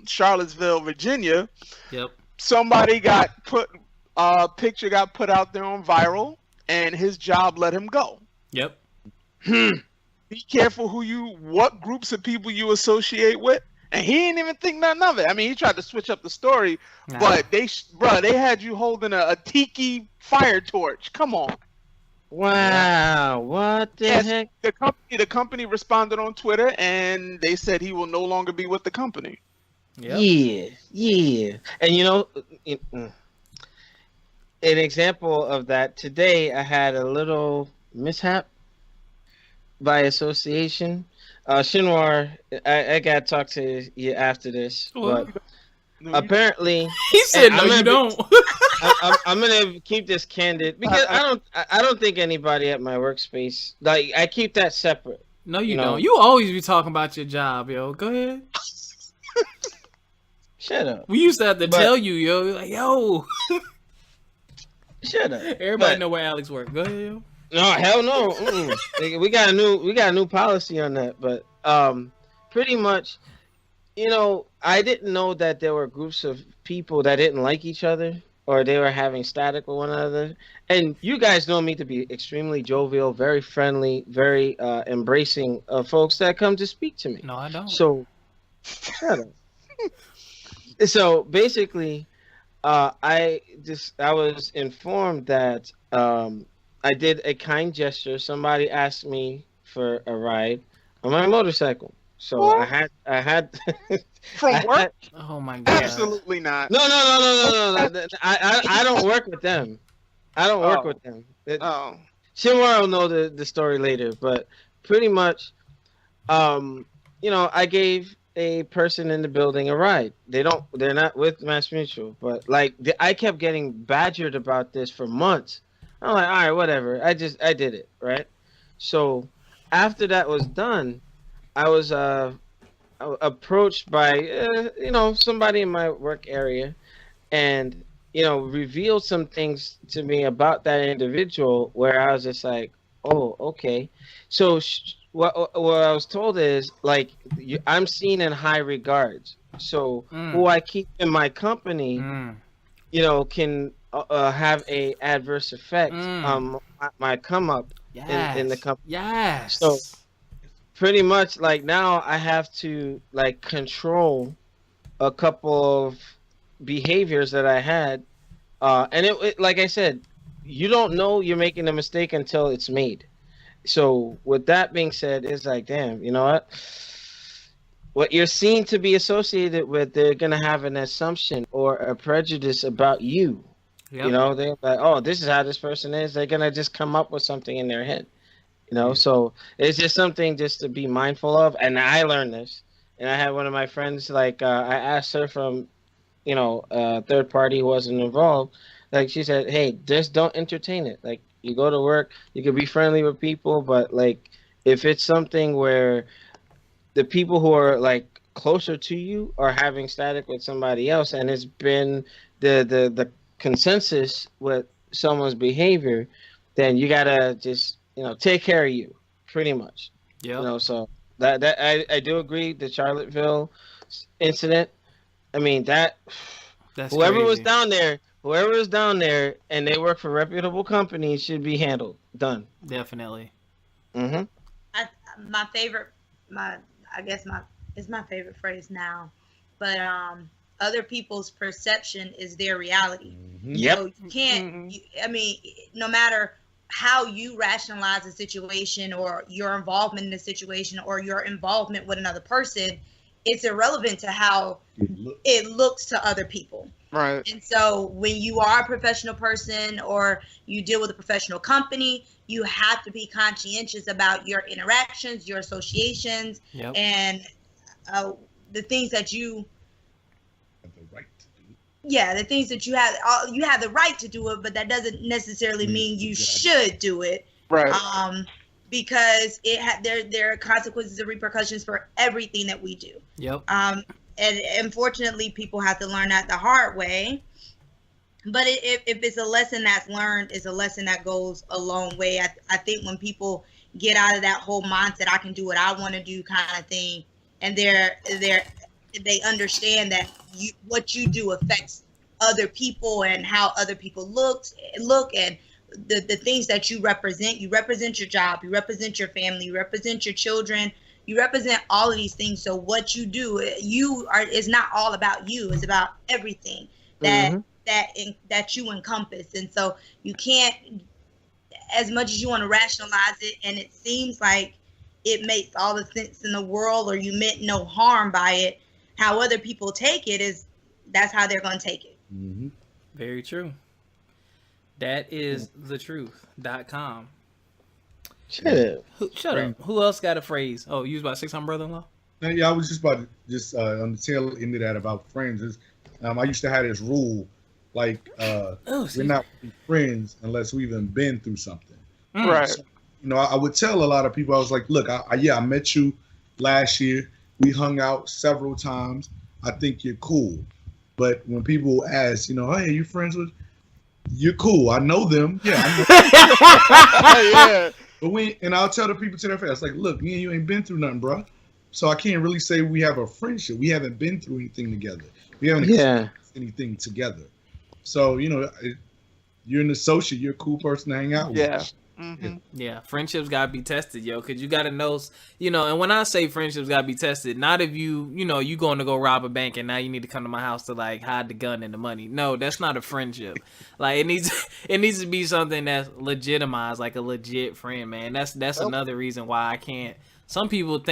Charlottesville, Virginia. Yep. Somebody picture got put out there on viral, and his job let him go. Yep. Be careful what groups of people you associate with. And he didn't even think nothing of it. I mean, he tried to switch up the story, but they had you holding a tiki fire torch. Come on. Wow. What the heck? The company responded on Twitter, and they said he will no longer be with the company. Yep. Yeah. And you know, an example of that, today I had a little mishap by association. Shinwar, I gotta talk to you after this, but apparently he said no, you don't. I'm gonna keep this candid because I don't think anybody at my workspace, like, I keep that separate. No, you don't. You always be talking about your job, yo. Go ahead. Shut up. We used to have to tell you, yo. Like, yo. Shut up. Everybody know where Alex works. Go ahead, yo. No, hell no. We got a new policy on that, but pretty much, you know, I didn't know that there were groups of people that didn't like each other or they were having static with one another. And you guys know me to be extremely jovial, very friendly, very embracing of folks that come to speak to me. No, I don't. So, shut up. So basically, I was informed that I did a kind gesture. Somebody asked me for a ride on my motorcycle. So what? I had from work. Oh my god! Absolutely not. No. I don't work with them. I don't work with them. Shinwar will know the story later, but pretty much, you know, I gave a person in the building a ride. They're not with Mass Mutual, but like I kept getting badgered about this for months. I'm like, all right, whatever. I did it, right? So after that was done, I was approached by somebody in my work area, and revealed some things to me about that individual where I was just like, oh, okay. So what I was told is like I'm seen in high regards. So who I keep in my company, can have a adverse effect on my come up in the company. Yes. So pretty much like now I have to like control a couple of behaviors that I had, and it like I said, you don't know you're making a mistake until it's made. So with that being said, it's like, damn, you know what you're seen to be associated with, they're gonna have an assumption or a prejudice about you. Yep. They're like, oh, this is how this person is. They're gonna just come up with something in their head. So it's just something just to be mindful of. And I learned this, and I had one of my friends, like, I asked her from, a third party who wasn't involved. Like, she said, hey, just don't entertain it. Like, you go to work, you can be friendly with people, but like, if it's something where the people who are like closer to you are having static with somebody else, and it's been the consensus with someone's behavior, then you gotta just take care of you, pretty much. Yeah. So that I do agree. The Charlottesville incident. I mean that's whoever crazy. Whoever was down there, and they work for reputable companies, should be handled. Done. Definitely. Mm-hmm. It's my favorite phrase now, but other people's perception is their reality. Mm-hmm. Yep. So you can't. No matter how you rationalize a situation or your involvement in the situation or your involvement with another person, it's irrelevant to how it looks to other people. Right. And so when you are a professional person or you deal with a professional company, you have to be conscientious about your interactions, your associations, yep. and the things that you have the right to do. Yeah, the things that you have the right to do it, but that doesn't necessarily mean you should do it. Right. Because there are consequences and repercussions for everything that we do. Yep. And unfortunately, people have to learn that the hard way. But if it's a lesson that's learned, it's a lesson that goes a long way. I think when people get out of that whole mindset, I can do what I want to do kind of thing, and they understand that what you do affects other people and how other people look and the things that you represent. You represent your job, you represent your family, you represent your children. You represent all of these things. So what you do, is not all about you. It's about everything that you encompass. And so you can't, as much as you want to rationalize it, and it seems like it makes all the sense in the world, or you meant no harm by it. How other people take it that's how they're going to take it. Mm-hmm. Very true. That is thetruth.com. Shut up. Who else got a phrase? Oh, you was about to say something, brother-in-law? Yeah, I was just about to on the tail end of that about friends. I used to have this rule, like we're not friends unless we've even been through something. Right. So, I would tell a lot of people, I was like, look, I met you last year. We hung out several times. I think you're cool. But when people ask, hey, you friends with? You're cool. I know them. Yeah. Yeah. But I'll tell the people to their face, like, look, me and you ain't been through nothing, bro. So I can't really say we have a friendship. We haven't been through anything together. We haven't experienced anything together. So, you're an associate. You're a cool person to hang out with. Yeah. Mm-hmm. Yeah, friendships gotta be tested, yo, because you gotta know, and when I say friendships gotta be tested, not if you going to go rob a bank and now you need to come to my house to like hide the gun and the money. No, that's not a friendship. Like it needs to be something that's legitimized, like a legit friend, man. That's another reason why I can't. Some people's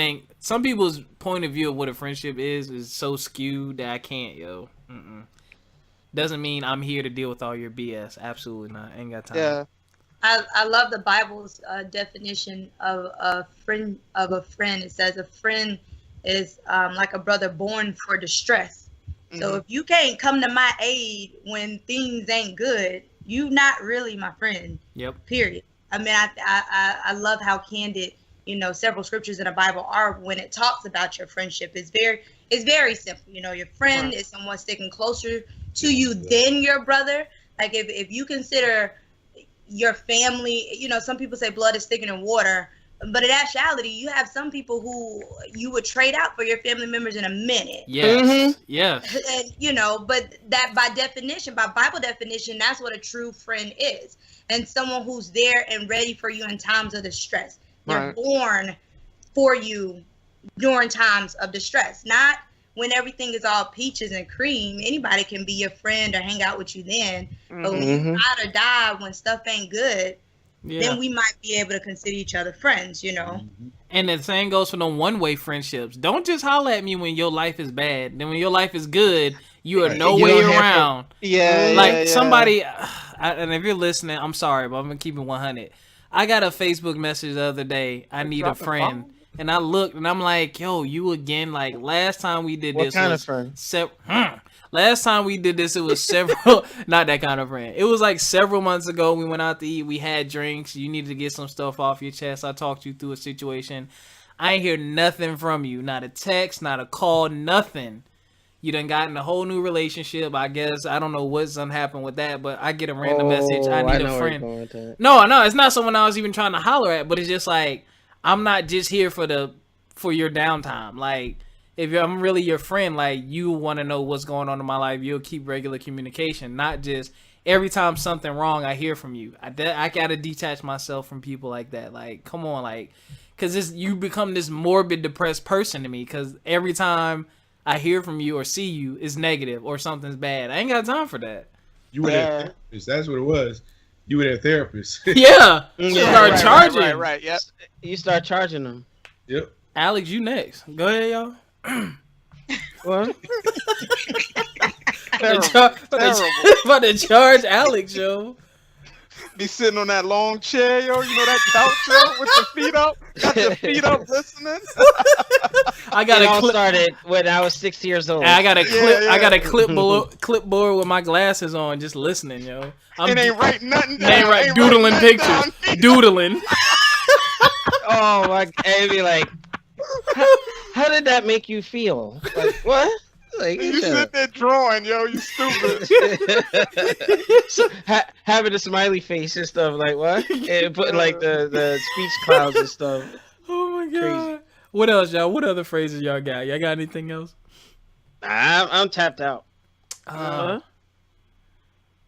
point of view of what a friendship is so skewed that I can't, yo. Doesn't mean I'm here to deal with all your BS. Absolutely not. Ain't got time. Yeah. I love the Bible's definition of a friend. It says a friend is like a brother born for distress. Mm-hmm. So if you can't come to my aid when things ain't good, you not really my friend. Yep. Period. I mean, I love how candid several scriptures in the Bible are when it talks about your friendship. It's very simple. Your friend is someone sticking closer to you than your brother. Like if you consider your family, some people say blood is thicker than water, but in actuality, you have some people who you would trade out for your family members in a minute. Yes. Yeah. And, but that by Bible definition, that's what a true friend is. And someone who's there and ready for you in times of distress. They're born for you during times of distress, not when everything is all peaches and cream. Anybody can be your friend or hang out with you then. But when you ride or die, when stuff ain't good, then we might be able to consider each other friends, And the same goes for the one-way friendships. Don't just holler at me when your life is bad. Then when your life is good, you are no way around. Somebody, and if you're listening, I'm sorry, but I'm going to keep it 100. I got a Facebook message the other day. I need a friend. And I looked and I'm like, yo, you again? Like last time we did this. What kind of friend? Last time we did this, it was several, not that kind of friend. It was like several months ago. We went out to eat. We had drinks. You needed to get some stuff off your chest. I talked you through a situation. I ain't hear nothing from you. Not a text, not a call, nothing. You done gotten a whole new relationship. I guess, I don't know what's gonna happen with that, but I get a random message. I need a friend. No, it's not someone I was even trying to holler at, but it's just like, I'm not just here for your downtime. Like, if I'm really your friend, like, you want to know what's going on in my life, you'll keep regular communication, not just every time something wrong, I hear from you. I gotta detach myself from people like that. Like, come on, like, because you become this morbid, depressed person to me, because every time I hear from you or see you, it's negative or something's bad. I ain't got time for that. You were their therapist. That's what it was. You were their therapist. Yeah. Start charging. Right. Yep. You start charging them. Yep. Alex, you next. Go ahead, y'all. What? About to charge Alex, yo. Be sitting on that long chair, yo. You know that couch, yo, with your feet up. Got your feet up, listening. It all started when I was 6 years old. I got a clip. I got a clipboard with my glasses on, just listening, yo. It ain't writing nothing down. Ain't right. Doodling pictures. Doodling. Oh my! And be like, how did that make you feel? Like what? Like you sit there drawing, yo. You stupid. So, having a smiley face and stuff, like what? And putting like the speech clouds and stuff. Oh my god! Crazy. What else, y'all? What other phrases y'all got? Y'all got anything else? I'm tapped out.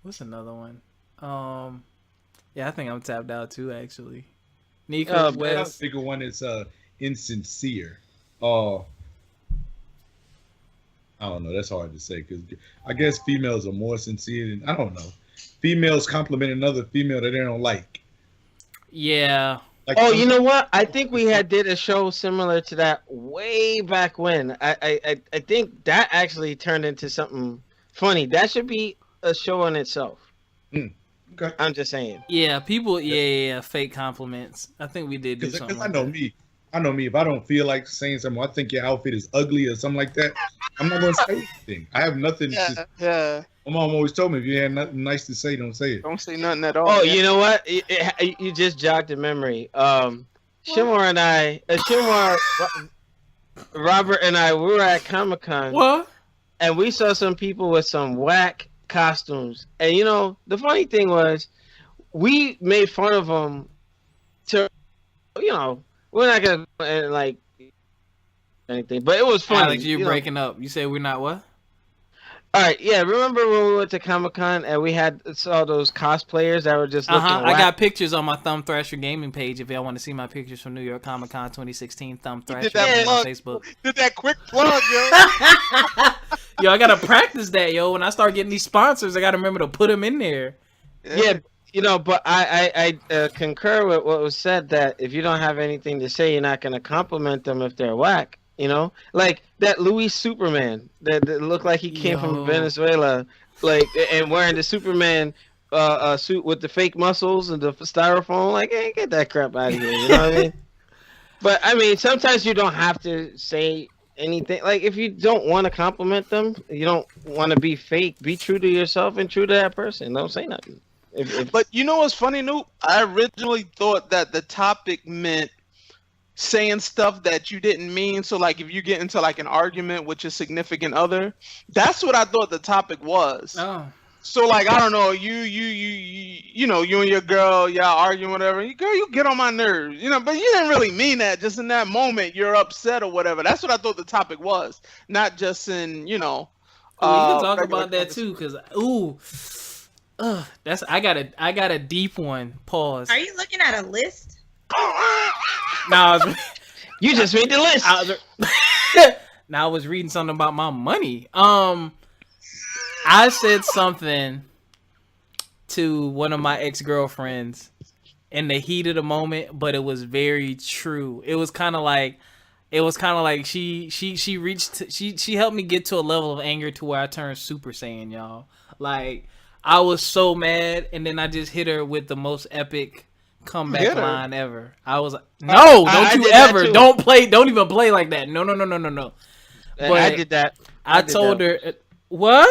What's another one? Yeah, I think I'm tapped out too, actually. Nico, West. I think one is insincere. I don't know. That's hard to say because I guess females are more sincere than, I don't know. Females compliment another female that they don't like. Yeah. Like you know what? I think we did a show similar to that way back when. I think that actually turned into something funny. That should be a show on itself. Okay. I'm just saying. Yeah, people. Yeah. Fake compliments. I think we did do something. I know me. If I don't feel like saying something, I think your outfit is ugly or something like that, I'm not gonna say anything. I have nothing. Yeah. My mom always told me if you had nothing nice to say, don't say it. Don't say nothing at all. Oh, you know what? You just jogged a memory. Shimmer and I, Robert and I, we were at Comic-Con. What? And we saw some people with some whack costumes. And the funny thing was, we made fun of them to, we're not gonna like anything, but it was funny. Alex, you're breaking up. You said we're not what? All right, yeah. Remember when we went to Comic-Con and we saw those cosplayers that were just looking whack? I got pictures on my Thumb Thrasher gaming page. If y'all want to see my pictures from New York Comic Con 2016, Thumb Thrasher on Facebook. Did that quick plug, yo. Yo, I gotta practice that, yo. When I start getting these sponsors, I gotta remember to put them in there. Yeah. But I concur with what was said, that if you don't have anything to say, you're not going to compliment them if they're whack, Like that Louis Superman that looked like he came from Venezuela, like, and wearing the Superman suit with the fake muscles and the styrofoam. Like, hey, get that crap out of here, you know what I mean? But, I mean, sometimes you don't have to say anything. Like, if you don't want to compliment them, you don't want to be fake, be true to yourself and true to that person. Don't say nothing. But you know what's funny, Noop? I originally thought that the topic meant saying stuff that you didn't mean. So like if you get into like an argument with your significant other, that's what I thought the topic was. Oh. So like I don't know, you know, you and your girl, y'all arguing whatever. Girl, you get on my nerves, you know, but you didn't really mean that. Just in that moment, you're upset or whatever. That's what I thought the topic was, not just in, you know. You can talk about that too, cause that's I got a deep one. Pause. Are you looking at a list? No, you just made the list. Now I was reading something about my money. I said something to one of my ex-girlfriends in the heat of the moment, but it was very true. It was kind of like she helped me get to a level of anger to where I turned Super Saiyan, y'all. Like I was so mad, and then I just hit her with the most epic comeback line ever. I was like, "No, don't even play like that. No." But I did that. I told her what?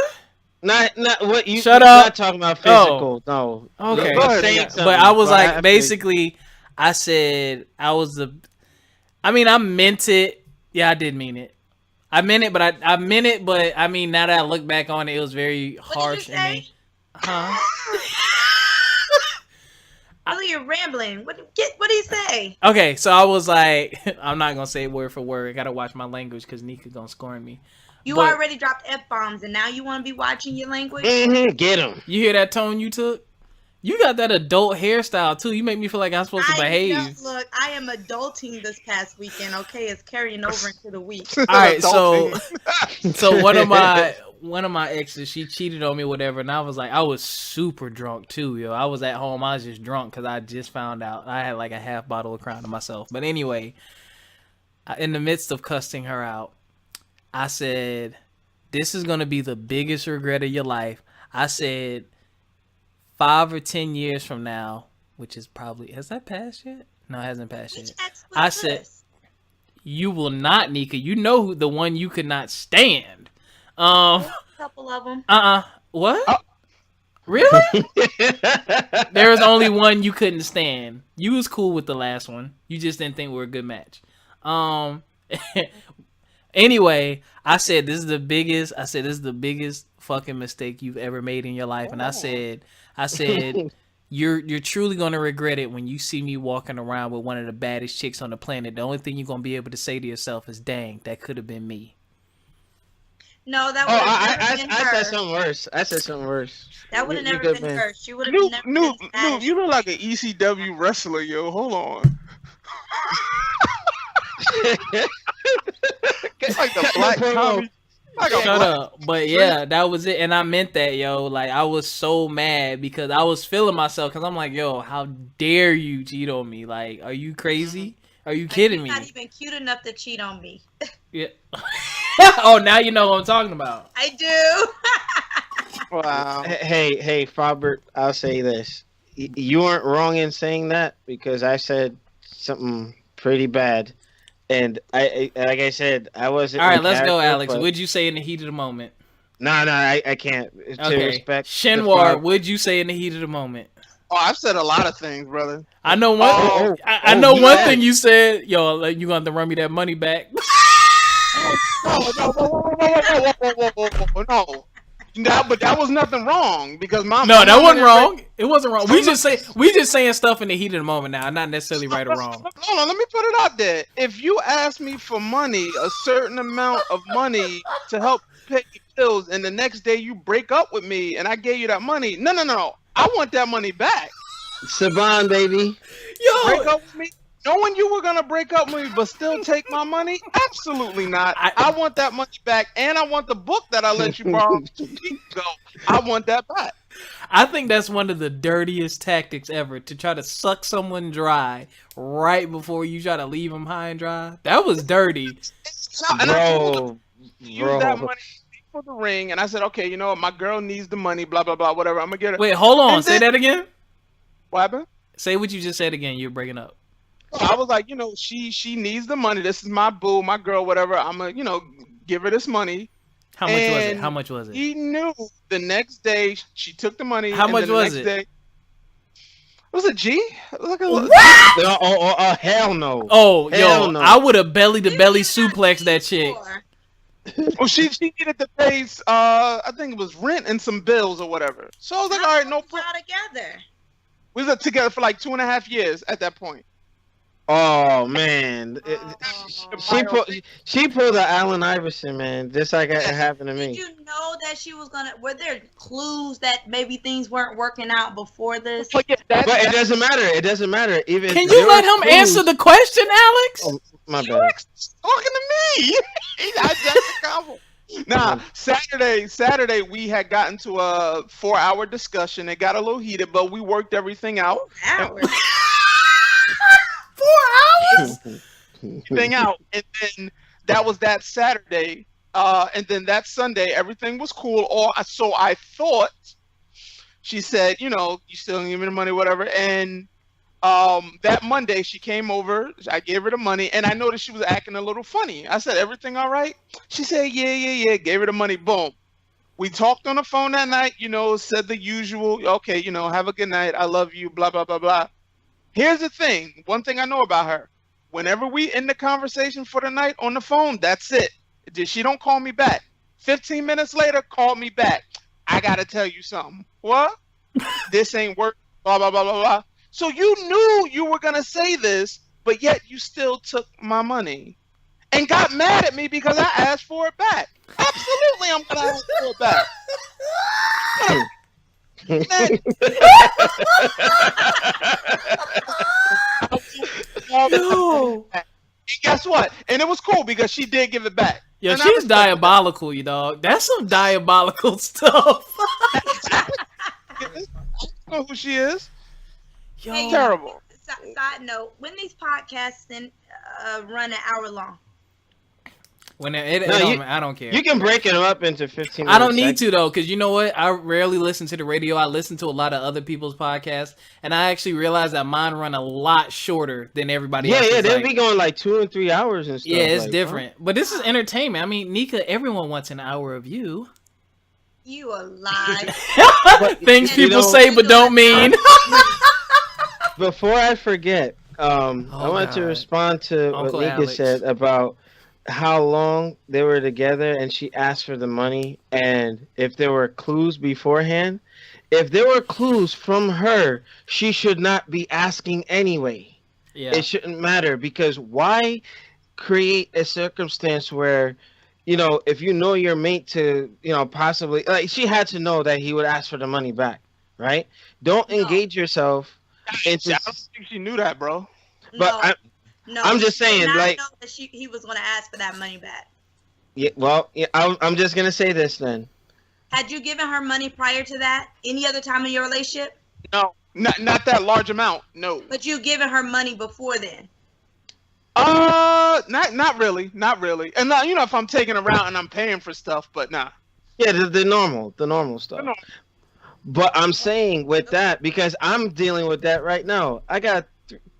Not what you. Shut up. Not talking about physical. No. Okay. But I was like, basically, I said I meant it. Yeah, I did mean it. I meant it, but I meant it, but I mean, now that I look back on it, it was very harsh. What did you say? Huh? Oh, you're rambling. What do you say? Okay, so I was like, I'm not gonna say it word for word. I gotta watch my language because Nika gonna scorn me. You already dropped F-bombs, and now you want to be watching your language? Mm-hmm, get him. You hear that tone you took? You got that adult hairstyle, too. You make me feel like I'm supposed to behave. Look, I am adulting this past weekend, okay? It's carrying over into the week. All right, so one of my exes, she cheated on me or whatever, and I was super drunk, too, yo. I was at home. I was just drunk because I just found out. I had like a half bottle of Crown to myself. But anyway, in the midst of cussing her out, I said, this is going to be the biggest regret of your life. I said, 5 or 10 years from now, which is probably, has that passed yet? No, it hasn't passed yet. I said, you will not, Nika. You know the one you could not stand. A couple of them. What? Really? There was only one you couldn't stand. You was cool with the last one. You just didn't think we were a good match. Anyway, I said this is the biggest fucking mistake you've ever made in your life. And I said you're truly gonna regret it when you see me walking around with one of the baddest chicks on the planet. The only thing you're gonna be able to say to yourself is, dang, that could have been me. No, that would have been her. I said something worse. That would have never been her. She would have never been you look like an ECW wrestler, yo. Hold on. Like the black Tommy. Shut up. But yeah, that was it. And I meant that, yo. Like, I was so mad because I was feeling myself because I'm like, yo, how dare you cheat on me? Like, are you crazy? Are you kidding me? You're not even cute enough to cheat on me. Yeah. Oh, now you know what I'm talking about. I do. Wow. Hey, Robert, I'll say this. You weren't wrong in saying that because I said something pretty bad. And I like I said, I wasn't. All right, let's go, Alex. What'd you say in the heat of the moment? No, I can't. To respect Shenwar, what'd you say in the heat of the moment? Oh, I've said a lot of things, brother. I know one. I know one thing you said. Yo, like, you gonna have to run me that money back. No, but that was nothing wrong because that wasn't wrong. It wasn't wrong. We just saying stuff in the heat of the moment now, not necessarily right or wrong. Hold on, let me put it out there. If you ask me for money, a certain amount of money to help pay bills, and the next day you break up with me, and I gave you that money, no, I want that money back. Saban, baby. Yo, break up with me. Knowing you were gonna break up with me, but still take my money? Absolutely not. I want that money back, and I want the book that I let you borrow 2 weeks ago. I want that back. I think that's one of the dirtiest tactics ever, to try to suck someone dry right before you try to leave them high and dry. That was dirty. Bro. Use that money for the ring, and I said, okay, you know what? My girl needs the money, blah, blah, blah, whatever. I'm gonna get it. Wait, hold on. Say that again? What happened? Say what you just said again. You're breaking up. I was like, you know, she needs the money. This is my boo, my girl, whatever. I'm gonna, you know, give her this money. How much was it? How much was it? He knew the next day she took the money. How much was it? It Was it G? Look at Oh, hell no. Oh, hell yo, no. I would have belly to belly suplex that chick. Well, she needed to pay, I think it was rent and some bills or whatever. So I was like, all right, no problem. Together. We was together for like 2.5 years at that point. Oh man, she pulled a Allen Iverson, man, just like it happened to me. Did you know that she was gonna? Were there clues that maybe things weren't working out before this? But it doesn't matter. It doesn't matter. Even can you let him answer the question, Alex? Oh, my bad. Talking to me. Nah, Saturday we had gotten to a 4-hour discussion. It got a little heated, but we worked everything out. 4 hours. 4 hours? Thing out, and then that was that Saturday, and then that Sunday everything was cool. Or so I thought. She said, you still don't give me the money, whatever. And that Monday she came over. I gave her the money, and I noticed she was acting a little funny. I said, "Everything all right?" She said, "Yeah." Gave her the money. Boom. We talked on the phone that night. Said the usual. Okay, have a good night. I love you. Blah blah blah blah. Here's the thing. One thing I know about her. Whenever we end the conversation for the night on the phone, that's it. She don't call me back. 15 minutes later, call me back. I gotta tell you something. What? This ain't work. Blah blah blah blah blah. So you knew you were gonna say this, but yet you still took my money and got mad at me because I asked for it back. Absolutely, I'm gonna ask for it back. No. And guess what? And it was cool because she did give it back. Yo, and she's diabolical, you dog. That's some diabolical stuff. I know who she is. Yo. Hey, terrible. Side note: when these podcasts run an hour long. I don't care. You can break it up into 15 minutes. I don't need to though, because you know what? I rarely listen to the radio. I listen to a lot of other people's podcasts, and I actually realized that mine run a lot shorter than everybody else. Yeah, they'll be going like 2 and 3 hours and stuff. Yeah, it's different. But this is entertainment. I mean, Nika, everyone wants an hour of you. You a lie. Things people say but don't mean. Before I forget, I want to respond to Uncle what Nika Alex said about how long they were together and she asked for the money and if there were clues beforehand. If there were clues from her, she should not be asking anyway. Yeah. It shouldn't matter, because why create a circumstance where, if you know your mate to, possibly, like, she had to know that he would ask for the money back, right? Don't engage yourself into... I don't think she knew that, bro. But no, I'm just saying, like, know that he was going to ask for that money back. Yeah, well, I'm just gonna say this then. Had you given her money prior to that? Any other time in your relationship? No, not that large amount. No. But you given her money before then? Not really. And if I'm taking her out and I'm paying for stuff, but nah. Yeah, the normal stuff. But I'm saying with that, because I'm dealing with that right now. I got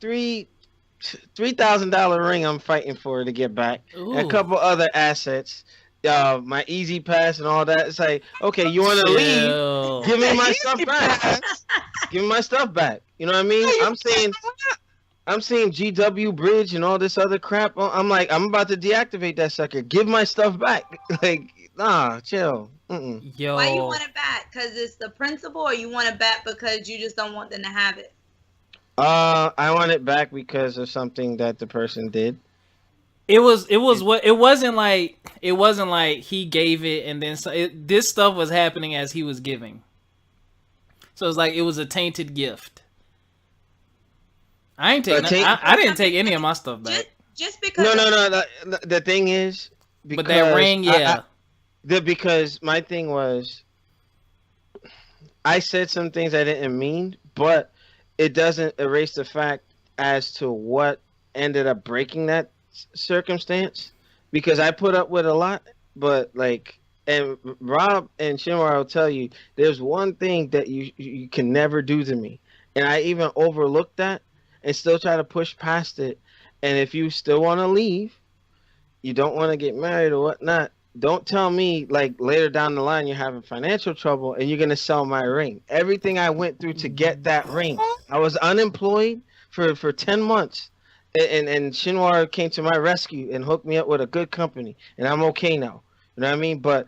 $3,000 ring I'm fighting for to get back. And a couple other assets. My Easy Pass and all that. It's like, okay, you want to leave? Give me my stuff back. Give me my stuff back. You know what I mean? I'm saying GW Bridge and all this other crap. I'm like, I'm about to deactivate that sucker. Give my stuff back. Like, nah, chill. Yo. Why you want it back? Because it's the principal, or you want it back because you just don't want them to have it? I want it back because of something that the person did. It wasn't like he gave it and then this stuff was happening as he was giving. So it's like it was a tainted gift. I didn't take any of my stuff back. Just because. No. The thing is, but that ring, yeah. Because my thing was, I said some things I didn't mean, but it doesn't erase the fact as to what ended up breaking that circumstance, because I put up with a lot, but and Rob and Shinwar will tell you, there's one thing that you can never do to me, and I even overlooked that and still try to push past it. And if you still want to leave, you don't want to get married or whatnot, don't tell me like later down the line you're having financial trouble and you're gonna sell my ring. Everything I went through to get that ring, I was unemployed for 10 months, and Shinwar came to my rescue and hooked me up with a good company, and I'm okay now. You know what I mean? But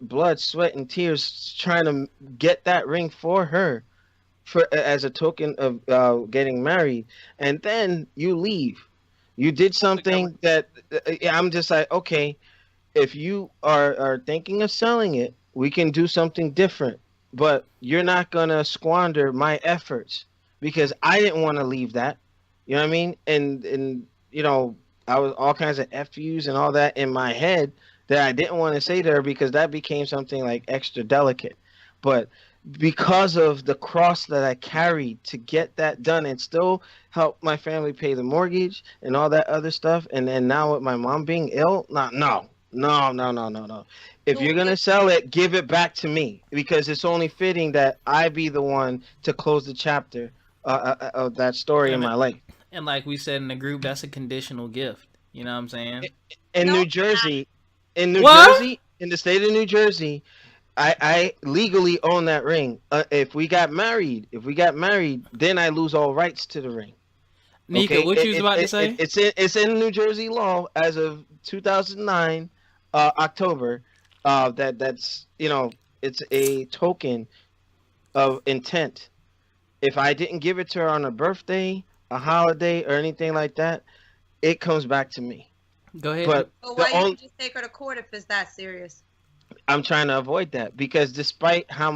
blood, sweat, and tears trying to get that ring for her, as a token of getting married, and then you leave. You did something that I'm just like, okay, if you are thinking of selling it, we can do something different. But you're not gonna squander my efforts because I didn't want to leave that. You know what I mean? And you know, I was all kinds of FUs and all that in my head that I didn't want to say to her because that became something like extra delicate. But because of the cross that I carried to get that done and still help my family pay the mortgage and all that other stuff, and then now with my mom being ill, no. If you're gonna sell it, give it back to me because it's only fitting that I be the one to close the chapter of that story in my life. And like we said in the group, that's a conditional gift. You know what I'm saying? In New Jersey, in the state of New Jersey, I legally own that ring. If we got married, then I lose all rights to the ring. Nika, okay? What you was about to say? It's in New Jersey law as of 2009 October. That's it's a token of intent. If I didn't give it to her on a birthday, a holiday, or anything like that, it comes back to me. Go ahead. But why you don't just take her to court if it's that serious? I'm trying to avoid that because despite how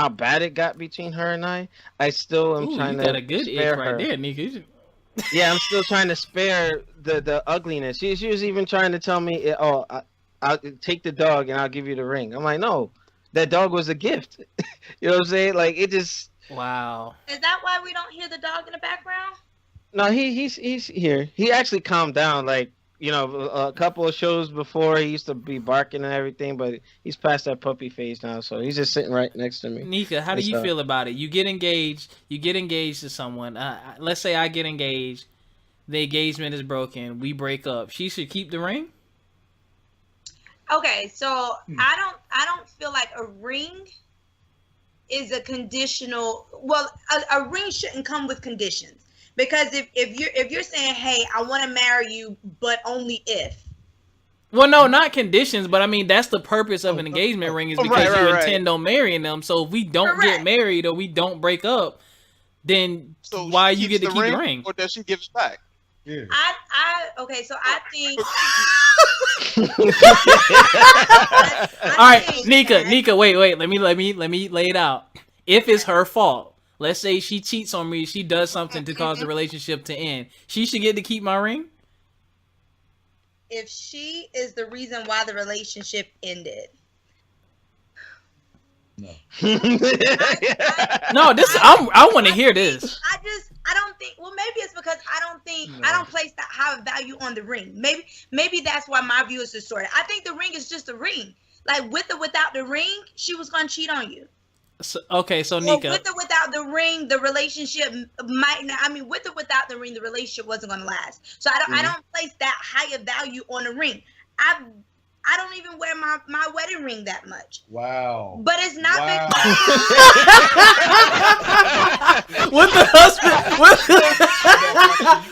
bad it got between her and I still am trying to. You got a good itch right there, Nika. Yeah, I'm still trying to spare the ugliness. She was even trying to tell me, "Oh, I'll take the dog and I'll give you the ring." I'm like, "No, that dog was a gift." You know what I'm saying? Like it just. Wow. Is that why we don't hear the dog in the background? No, he's here. He actually calmed down. Like. A couple of shows before he used to be barking and everything, but he's past that puppy phase now, so he's just sitting right next to me. Nika, how do you feel about it? You get engaged to someone. Let's say I get engaged, the engagement is broken, we break up. She should keep the ring? Okay, so I don't feel like a ring is a conditional. Well, a ring shouldn't come with conditions. Because if you're saying, hey, I want to marry you, but only if. Well, no, not conditions, but I mean that's the purpose of an engagement ring is because you intend on marrying them. So if we don't get married or we don't break up, then why you get to keep the ring? Or does she give it back? Yeah. Okay, so I think. All right, Nika, wait. Let me lay it out. If it's her fault. Let's say she cheats on me. She does something to cause the relationship to end. She should get to keep my ring? If she is the reason why the relationship ended. No. I want to hear this. I don't think, well, maybe it's because I don't place that high value on the ring. Maybe that's why my view is distorted. I think the ring is just a ring. Like with or without the ring, she was going to cheat on you. So Nika. With or without the ring, the relationship might not. I mean, with or without the ring, the relationship wasn't going to last. So I don't place that higher value on the ring. I don't even wear my wedding ring that much. Wow. But it's not because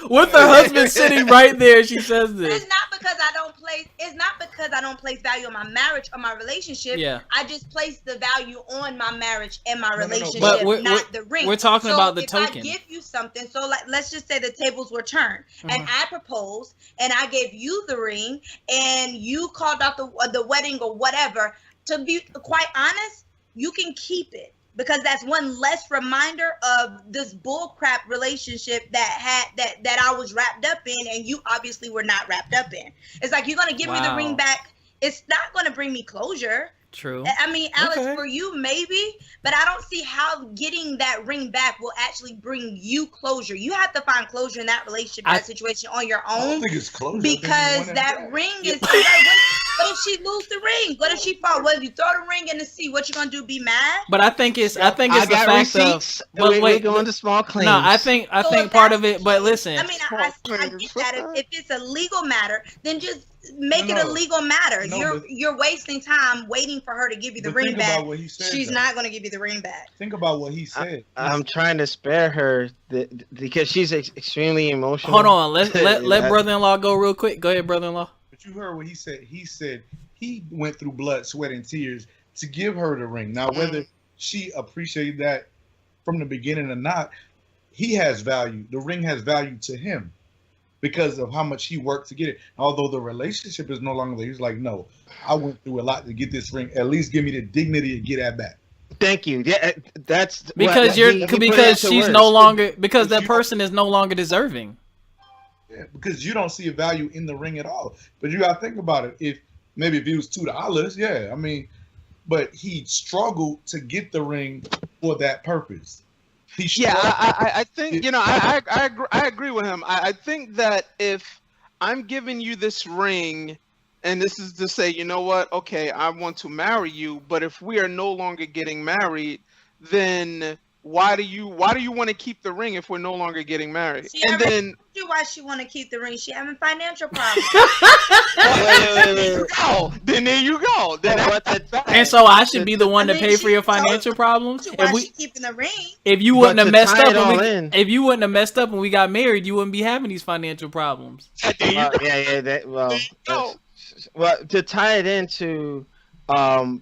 with her husband sitting right there, she says this. It's not because I don't place value on my marriage or my relationship. Yeah. I just place the value on my marriage and my relationship, not the ring. We're talking about the token. If I give you something, so like let's just say the tables were turned and I proposed and I gave you the ring and you called out the wedding or whatever. To be quite honest, you can keep it. Because that's one less reminder of this bullcrap relationship that I was wrapped up in, and you obviously were not wrapped up in. It's like you're gonna give me the ring back. It's not gonna bring me closure. True. I mean, Alex, for you maybe, but I don't see how getting that ring back will actually bring you closure. You have to find closure in that relationship, that situation on your own. I don't think it's closure. Because that ring is. What if she lose the ring? What if she fall? Well, if you throw the ring in the sea, what you gonna do? Be mad? But I think it's the fact receipts. of. Wait, going to small claims. No, I think part of it. But listen, I mean, I get that. If it's a legal matter, then just make it a legal matter. You're wasting time waiting for her to give you the ring back. She's not going to give you the ring back. Think about what he said. I'm trying to spare her because she's extremely emotional. Hold on, let brother-in-law go real quick. Go ahead, brother-in-law. But you heard what he said. He said he went through blood, sweat, and tears to give her the ring. Now, whether she appreciated that from the beginning or not, he has value. The ring has value to him because of how much he worked to get it. Although the relationship is no longer there, he's like, no, I went through a lot to get this ring. At least give me the dignity to get that back. Thank you. Yeah, that's because she's no longer because that person is no longer deserving. Yeah, because you don't see a value in the ring at all. But you gotta think about it. If it was $2, yeah, I mean, but he struggled to get the ring for that purpose. I think I agree with him. I think that if I'm giving you this ring, and this is to say, you know what? Okay, I want to marry you, but if we are no longer getting married, then why do you want to keep the ring if we're no longer getting married? And then why she want to keep the ring? She having financial problems. Then there you go. And so I should be the one to pay for your financial problems. Why she keeping the ring? If you wouldn't have messed up, when we got married, you wouldn't be having these financial problems. Well, to tie it into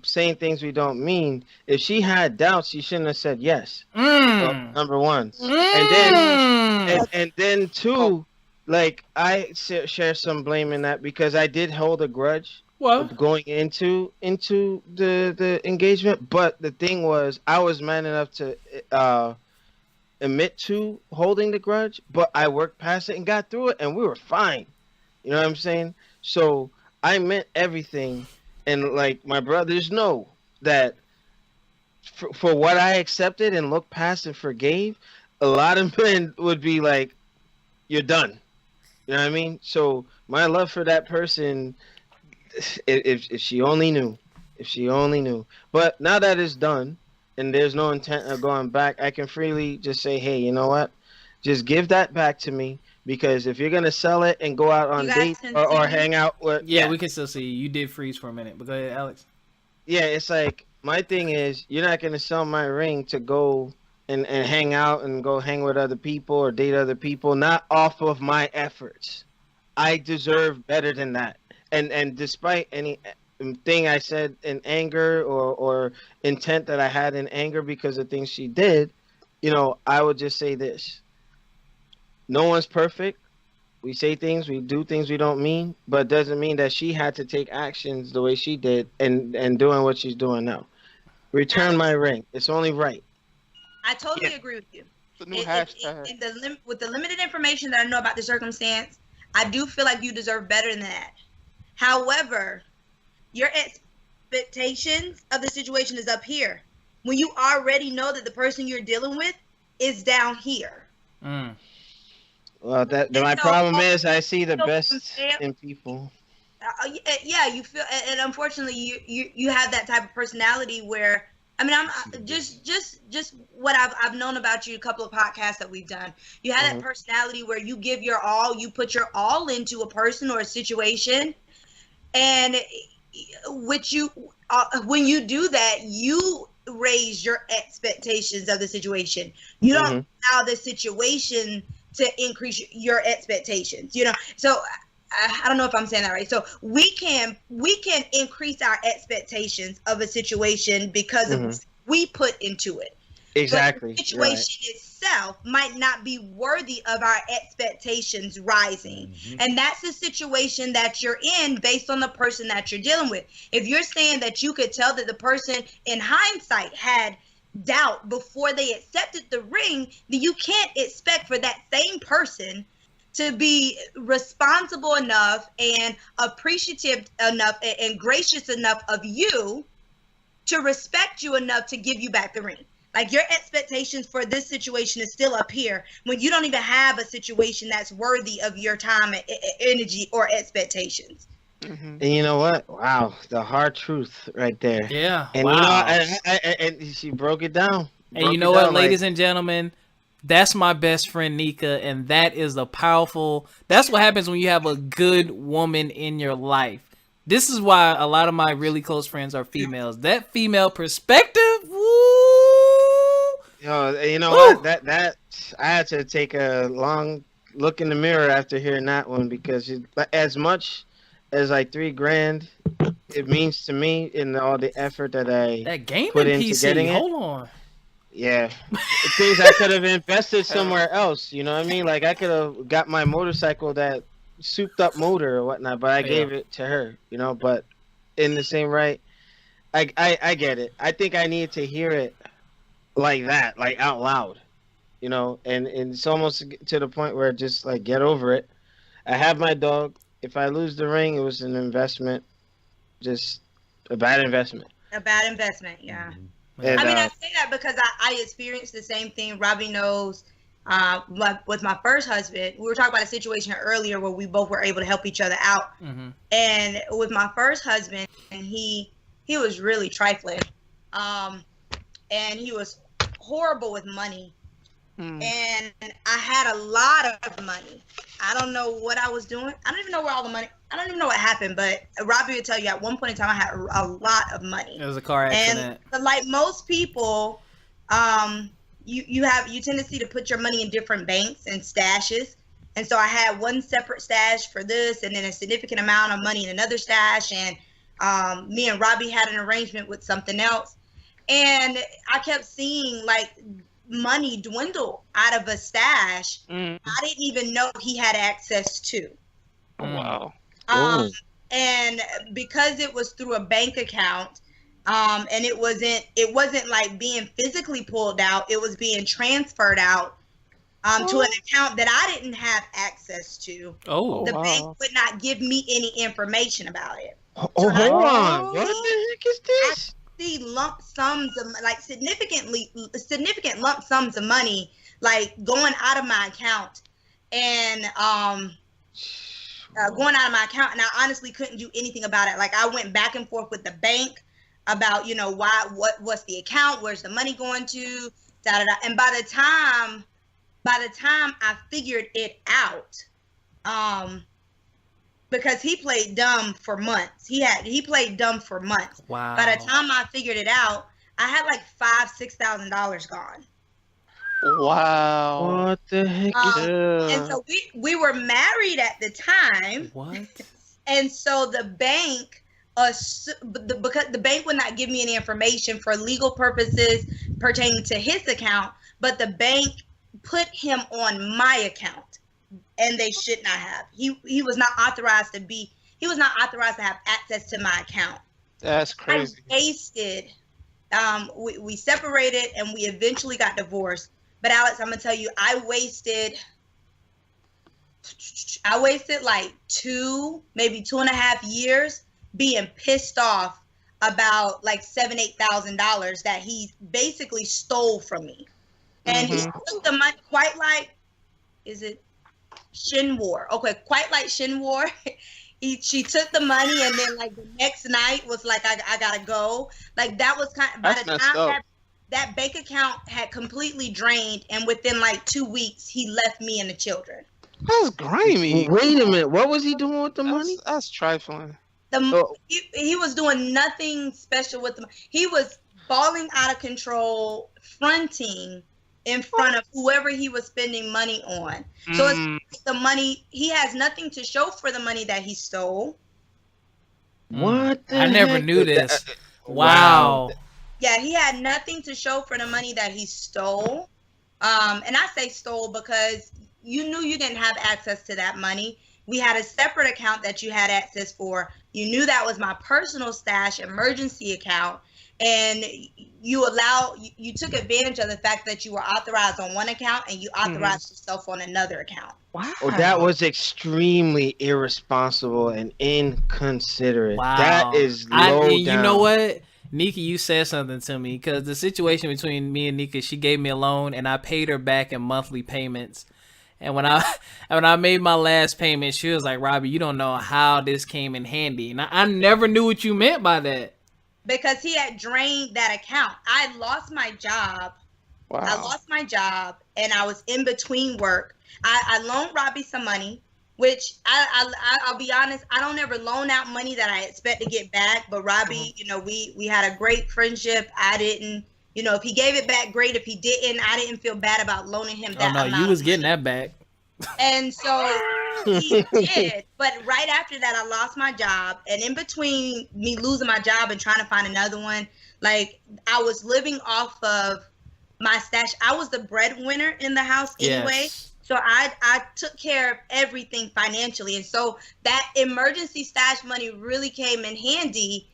saying things we don't mean, if she had doubts, she shouldn't have said yes. Number one. And then two, like I share some blame in that because I did hold a grudge going into the engagement. But the thing was, I was man enough to admit to holding the grudge, but I worked past it and got through it, and we were fine. You know what I'm saying? So I meant everything. And like my brothers know that for what I accepted and looked past and forgave, a lot of men would be like, "You're done." You know what I mean? So my love for that person, if she only knew, But now that it's done and there's no intent of going back, I can freely just say, "Hey, you know what? Just give that back to me." Because if you're gonna sell it and go out on dates or hang out with, we can still see you. You did freeze for a minute, but go ahead, Alex. Yeah, it's like my thing is you're not gonna sell my ring to go and hang out and go hang with other people or date other people, not off of my efforts. I deserve better than that. And despite any thing I said in anger or intent that I had in anger because of things she did, I would just say this. No one's perfect. We say things, we do things we don't mean, but it doesn't mean that she had to take actions the way she did and doing what she's doing now. Return my ring. It's only right. I totally agree with you. It's a new hashtag. With the limited information that I know about the circumstance, I do feel like you deserve better than that. However, your expectations of the situation is up here. When you already know that the person you're dealing with is down here. Well, my problem is I see the best in people. You feel, and unfortunately, you have that type of personality where, I mean, I'm just what I've known about you, a couple of podcasts that we've done. You have that personality where you give your all, you put your all into a person or a situation, and when you do that, you raise your expectations of the situation. You don't allow the situation to increase your expectations, so I don't know if I'm saying that right. So we can increase our expectations of a situation because of what we put into it. Exactly. But the situation itself might not be worthy of our expectations rising. And that's the situation that you're in based on the person that you're dealing with. If you're saying that you could tell that the person in hindsight had doubt before they accepted the ring, then you can't expect for that same person to be responsible enough and appreciative enough and gracious enough of you to respect you enough to give you back the ring. Like, your expectations for this situation is still up here when you don't even have a situation that's worthy of your time, energy, or expectations. And you know what? Wow, the hard truth right there. Yeah. And you know, and she broke it down. And you know what, ladies and gentlemen, That's my best friend Nika, and that is a powerful. That's what happens when you have a good woman in your life. This is why a lot of my really close friends are females. That female perspective, woo! Yo, you know what? That I had to take a long look in the mirror after hearing that one, because as much as like $3,000 it means to me, in all the effort that I put into PC, getting it. Hold on. Yeah, things I could have invested somewhere else. You know what I mean? Like I could have got my motorcycle that souped up motor or whatnot, but I gave it to her. You know, but in the same right, I get it. I think I need to hear it like that, like out loud. You know, and it's almost to the point where just like get over it. I have my dog. If I lose the ring, it was an investment, just a bad investment. A bad investment, yeah. Mm-hmm. And, I mean, I say that because I experienced the same thing. Robbie knows. With my first husband, we were talking about a situation earlier where we both were able to help each other out. Mm-hmm. And with my first husband, and he was really trifling, and he was horrible with money. And I had a lot of money. I don't know what I was doing. I don't even know where all the money. I don't even know what happened. But Robbie would tell you at one point in time I had a lot of money. It was a car accident. And like most people, you tendency to put your money in different banks and stashes. And so I had one separate stash for this, and then a significant amount of money in another stash. And me and Robbie had an arrangement with something else. And I kept seeing like money dwindle out of a stash I didn't even know he had access to. Wow. And because it was through a bank account, and it wasn't like being physically pulled out, it was being transferred out to an account that I didn't have access to. The bank would not give me any information about it. Hold on. What the heck is this? See lump sums of like significant lump sums of money like going out of my account, and going out of my account, and I honestly couldn't do anything about it. Like I went back and forth with the bank about, you know, what's the account, where's the money going to, and by the time I figured it out, because he played dumb for months. He played dumb for months. Wow. By the time I figured it out, I had like $5,000-$6,000 gone. Wow. What the heck is that? And so we were married at the time. What? And so the bank, because the bank would not give me any information for legal purposes pertaining to his account, but the bank put him on my account. And they should not have. He was not authorized to have access to my account. That's crazy. I wasted. We separated and we eventually got divorced. But Alex, I'm gonna tell you, I wasted like 2, maybe 2.5 years being pissed off about like $7,000-$8,000 that he basically stole from me. And he took the money quite like, is it Shinwar? Okay, quite like Shinwar. She took the money, and then like the next night was like, I gotta go. Like that was kind of, by the time that bank account had completely drained, and within like 2 weeks he left me and the children. That's grimy. Wait a minute, what was he doing with the money? That's trifling. He was doing nothing special with the money. He was balling out of control, fronting in front of whoever he was spending money on. So it's the money, he has nothing to show for the money that he stole. What the I never heck? knew this. Wow. Yeah, he had nothing to show for the money that he stole. And I say stole because you knew you didn't have access to that money. We had a separate account that you had access for. You knew that was my personal stash emergency account. And you took advantage of the fact that you were authorized on one account and you authorized yourself on another account. Wow. Oh, that was extremely irresponsible and inconsiderate. Wow. That is low down. You know what? Nika, you said something to me, because the situation between me and Nika, she gave me a loan and I paid her back in monthly payments. And when I made my last payment, she was like, Robbie, you don't know how this came in handy. And I never knew what you meant by that. Because he had drained that account. I lost my job Wow. I lost my job, and I was in between work. I loaned Robbie some money, which I'll be honest, I don't ever loan out money that I expect to get back. But Robbie, you know, we had a great friendship. I didn't, you know, if he gave it back, great. If he didn't, I didn't feel bad about loaning him that amount. You was getting that back. And so he did. But right after that, I lost my job. And in between me losing my job and trying to find another one, like, I was living off of my stash. I was the breadwinner in the house anyway. Yes. So I took care of everything financially. And so that emergency stash money really came in handy.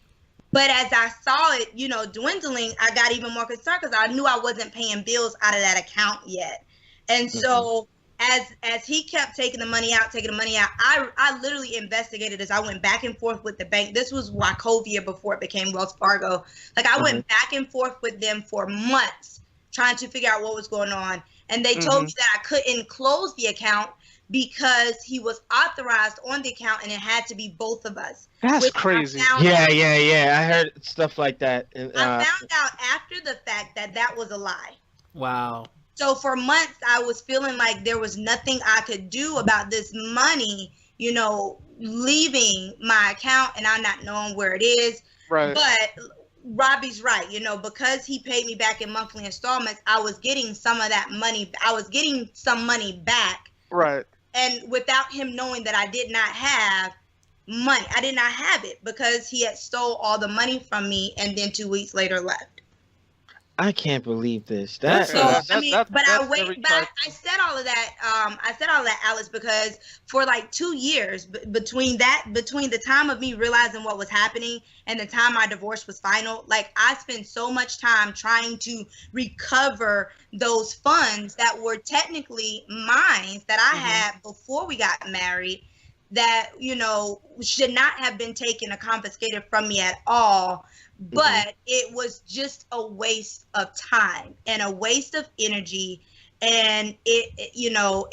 But as I saw it, you know, dwindling, I got even more concerned because I knew I wasn't paying bills out of that account yet. And so as he kept taking the money out, I literally investigated as I went back and forth with the bank. This was Wachovia before it became Wells Fargo. Like, I went back and forth with them for months trying to figure out what was going on. And they told me that I couldn't close the account because he was authorized on the account and it had to be both of us. That's crazy. Yeah. I heard stuff like that. I found out after the fact that was a lie. Wow. So for months, I was feeling like there was nothing I could do about this money, you know, leaving my account and I'm not knowing where it is. Right. But Robbie's right, you know, because he paid me back in monthly installments, I was getting some of that money. I was getting some money back. Right. And without him knowing that I did not have money, I did not have it because he had stole all the money from me and then 2 weeks later left. I can't believe this. I said all of that. I said all of that, Alice, because for like 2 years between the time of me realizing what was happening and the time my divorce was final, like, I spent so much time trying to recover those funds that were technically mine that I had before we got married, that, you know, should not have been taken or confiscated from me at all. But it was just a waste of time and a waste of energy, and it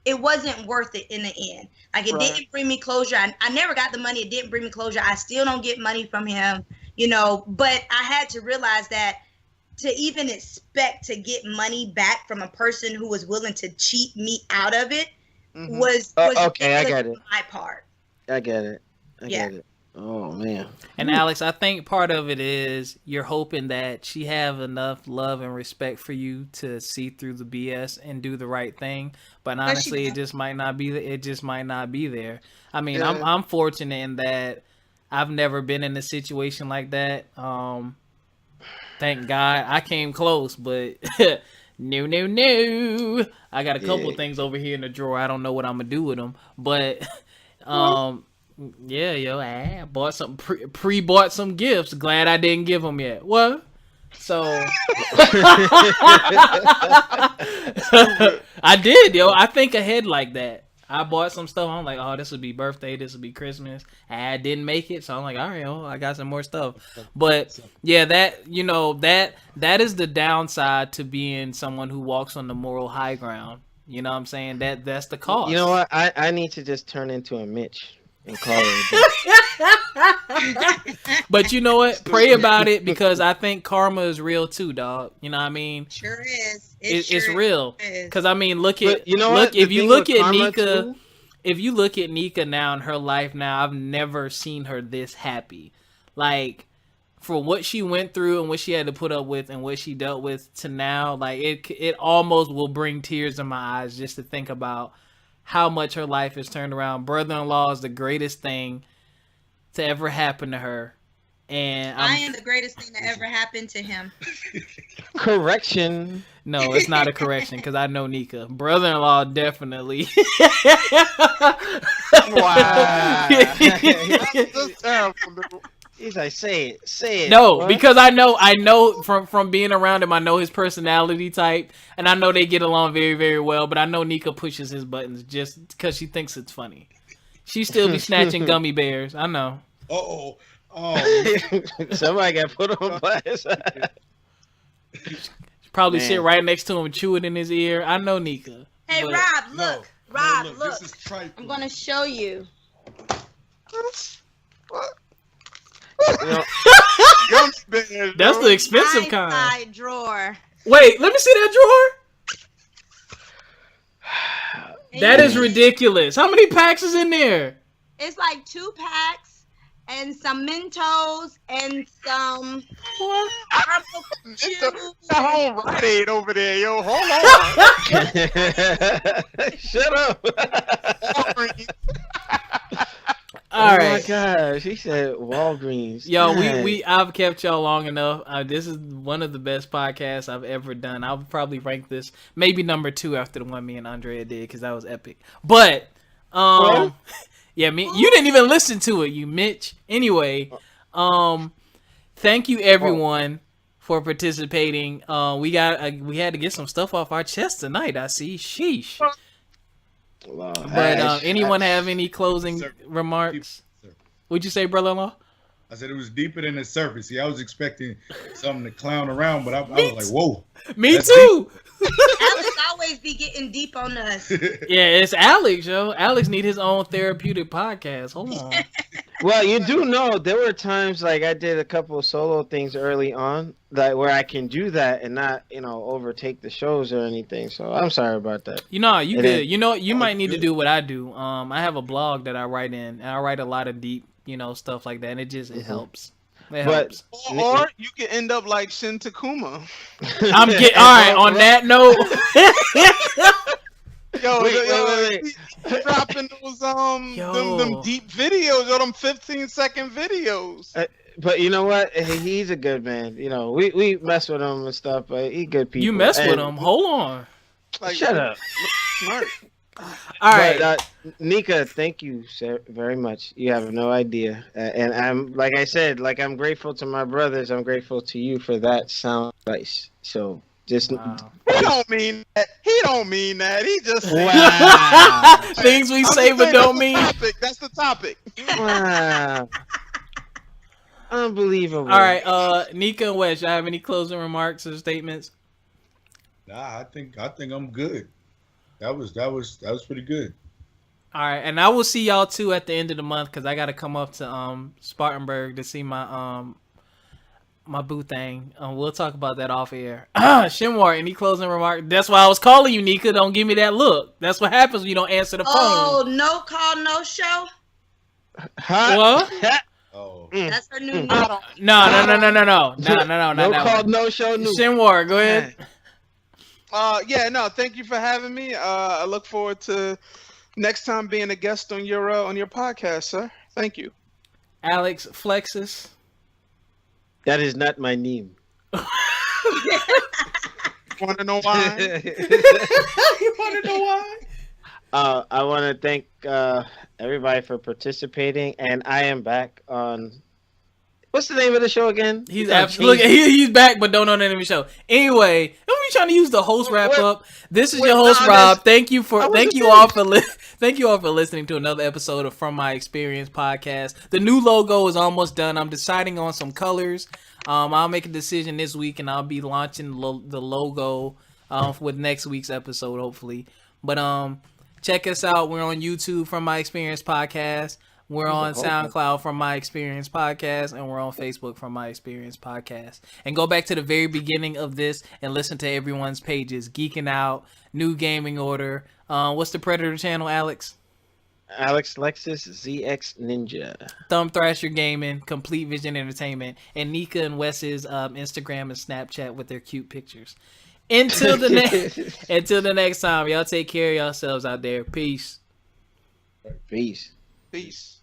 wasn't worth it in the end. Like, it didn't bring me closure. I never got the money. It didn't bring me closure. I still don't get money from him, you know. But I had to realize that to even expect to get money back from a person who was willing to cheat me out of it was okay. I get it. My part. I get it. I get it. Oh man. And Alex, I think part of it is you're hoping that she have enough love and respect for you to see through the BS and do the right thing. But honestly, it just might not be. It just might not be there. I mean, I'm fortunate in that I've never been in a situation like that. Thank God I came close, but no. I got a couple things over here in the drawer. I don't know what I'm gonna do with them, but yeah, I bought some pre-bought some gifts. Glad I didn't give them yet. What? So I did, yo. I think ahead like that. I bought some stuff. I'm like, oh, this would be birthday. This would be Christmas. I didn't make it, so I'm like, all right, I got some more stuff. But yeah, that is the downside to being someone who walks on the moral high ground. You know what I'm saying? That's the cost. You know what? I need to just turn into a Mitch. And call But you know what? Pray about it, because I think karma is real too, dog. You know what I mean? Sure is. It's real. Because I mean, if you look at Nika now in her life now, I've never seen her this happy. Like, for what she went through and what she had to put up with and what she dealt with to now, like it almost will bring tears in my eyes just to think about how much her life has turned around. Brother-in-law is the greatest thing to ever happen to her. And I am the greatest thing that ever happened to him. Correction. No, it's not a correction, because I know Nika. Brother-in-law, definitely. Wow. That's terrible. He's like, say it. No, what? Because I know from being around him, I know his personality type, and I know they get along very, very well. But I know Nika pushes his buttons just because she thinks it's funny. She still be snatching gummy bears. I know. Oh. Somebody got put on blast. Probably sit right next to him and chew it in his ear. I know Nika. Hey, but... Rob, look. Rob, look. This is trifling. I'm gonna show you. What? That's the expensive kind. Side drawer. Wait, let me see that drawer. That is ridiculous. How many packs is in there? It's like 2 packs and some Mentos and some home Rite Aid over there, yo. Hold on. Shut up. All right. Oh my gosh, he said Walgreens. Yo, I've kept y'all long enough. This is one of the best podcasts I've ever done. I'll probably rank this maybe number 2 after the one me and Andrea did because that was epic. But yeah, you didn't even listen to it, you Mitch. Anyway, thank you everyone for participating. We had to get some stuff off our chest tonight. I see. Sheesh. Wow. But anyone have any closing remarks? What'd you say, brother-in-law? I said it was deeper than the surface. See, I was expecting something to clown around, but I was like, whoa. Me too. Alex always be getting deep on us. Yeah, it's Alex, yo. Alex need his own therapeutic podcast. Hold on. Well, you do know there were times like I did a couple of solo things early on that where I can do that and not, overtake the shows or anything. So I'm sorry about that. You good. You might need to do what I do. I have a blog that I write in, and I write a lot of deep, stuff like that, and it helps. It helps. Or you can end up like Shin Takuma. All right. On that note, wait. Dropping those them deep videos or them 15-second videos. But you know what? He's a good man. We mess with him and stuff, but he's good people. You mess with him? Hold on. Shut up. Smart. All right, but, Nika, thank you very much. You have no idea, and I'm like I said, I'm grateful to my brothers. I'm grateful to you for that sound advice. So just He don't mean that. He don't mean that. He just things we say but don't mean. That's the topic. Wow. Unbelievable. All right, Nika and Wes, y'all have any closing remarks or statements? Nah, I think I'm good. That was pretty good. All right, and I will see y'all too at the end of the month because I got to come up to Spartanburg to see my my boo thing. We'll talk about that off air. Shinwar, any closing remarks? That's why I was calling you, Nika. Don't give me that look. That's what happens when you don't answer the phone. Oh, no call, no show. What? Oh, that's her new name. No. No call, no show. Shinwar, go ahead. Thank you for having me. I look forward to next time being a guest on your podcast, sir. Thank you. Alex Flexus. That is not my name. Want to know why? You want to know why? I want to thank everybody for participating, and I am back on. What's the name of the show again? He's back, but don't know the name of the show. Anyway, don't be trying to use the host wrap up. This is your host, Rob. Thank you all for listening to another episode of From My Experience Podcast. The new logo is almost done. I'm deciding on some colors. I'll make a decision this week, and I'll be launching the logo with next week's episode, hopefully. But check us out. We're on YouTube, From My Experience Podcast. We're on SoundCloud, From My Experience Podcast, and we're on Facebook, From My Experience Podcast. And go back to the very beginning of this and listen to everyone's pages. Geeking Out, New Gaming Order. What's the Predator channel, Alex? Alex Lexus ZX Ninja. Thumb Thrasher Gaming, Complete Vision Entertainment, and Nika and Wes's Instagram and Snapchat with their cute pictures. Until the next time, y'all take care of yourselves out there. Peace. Peace. Peace.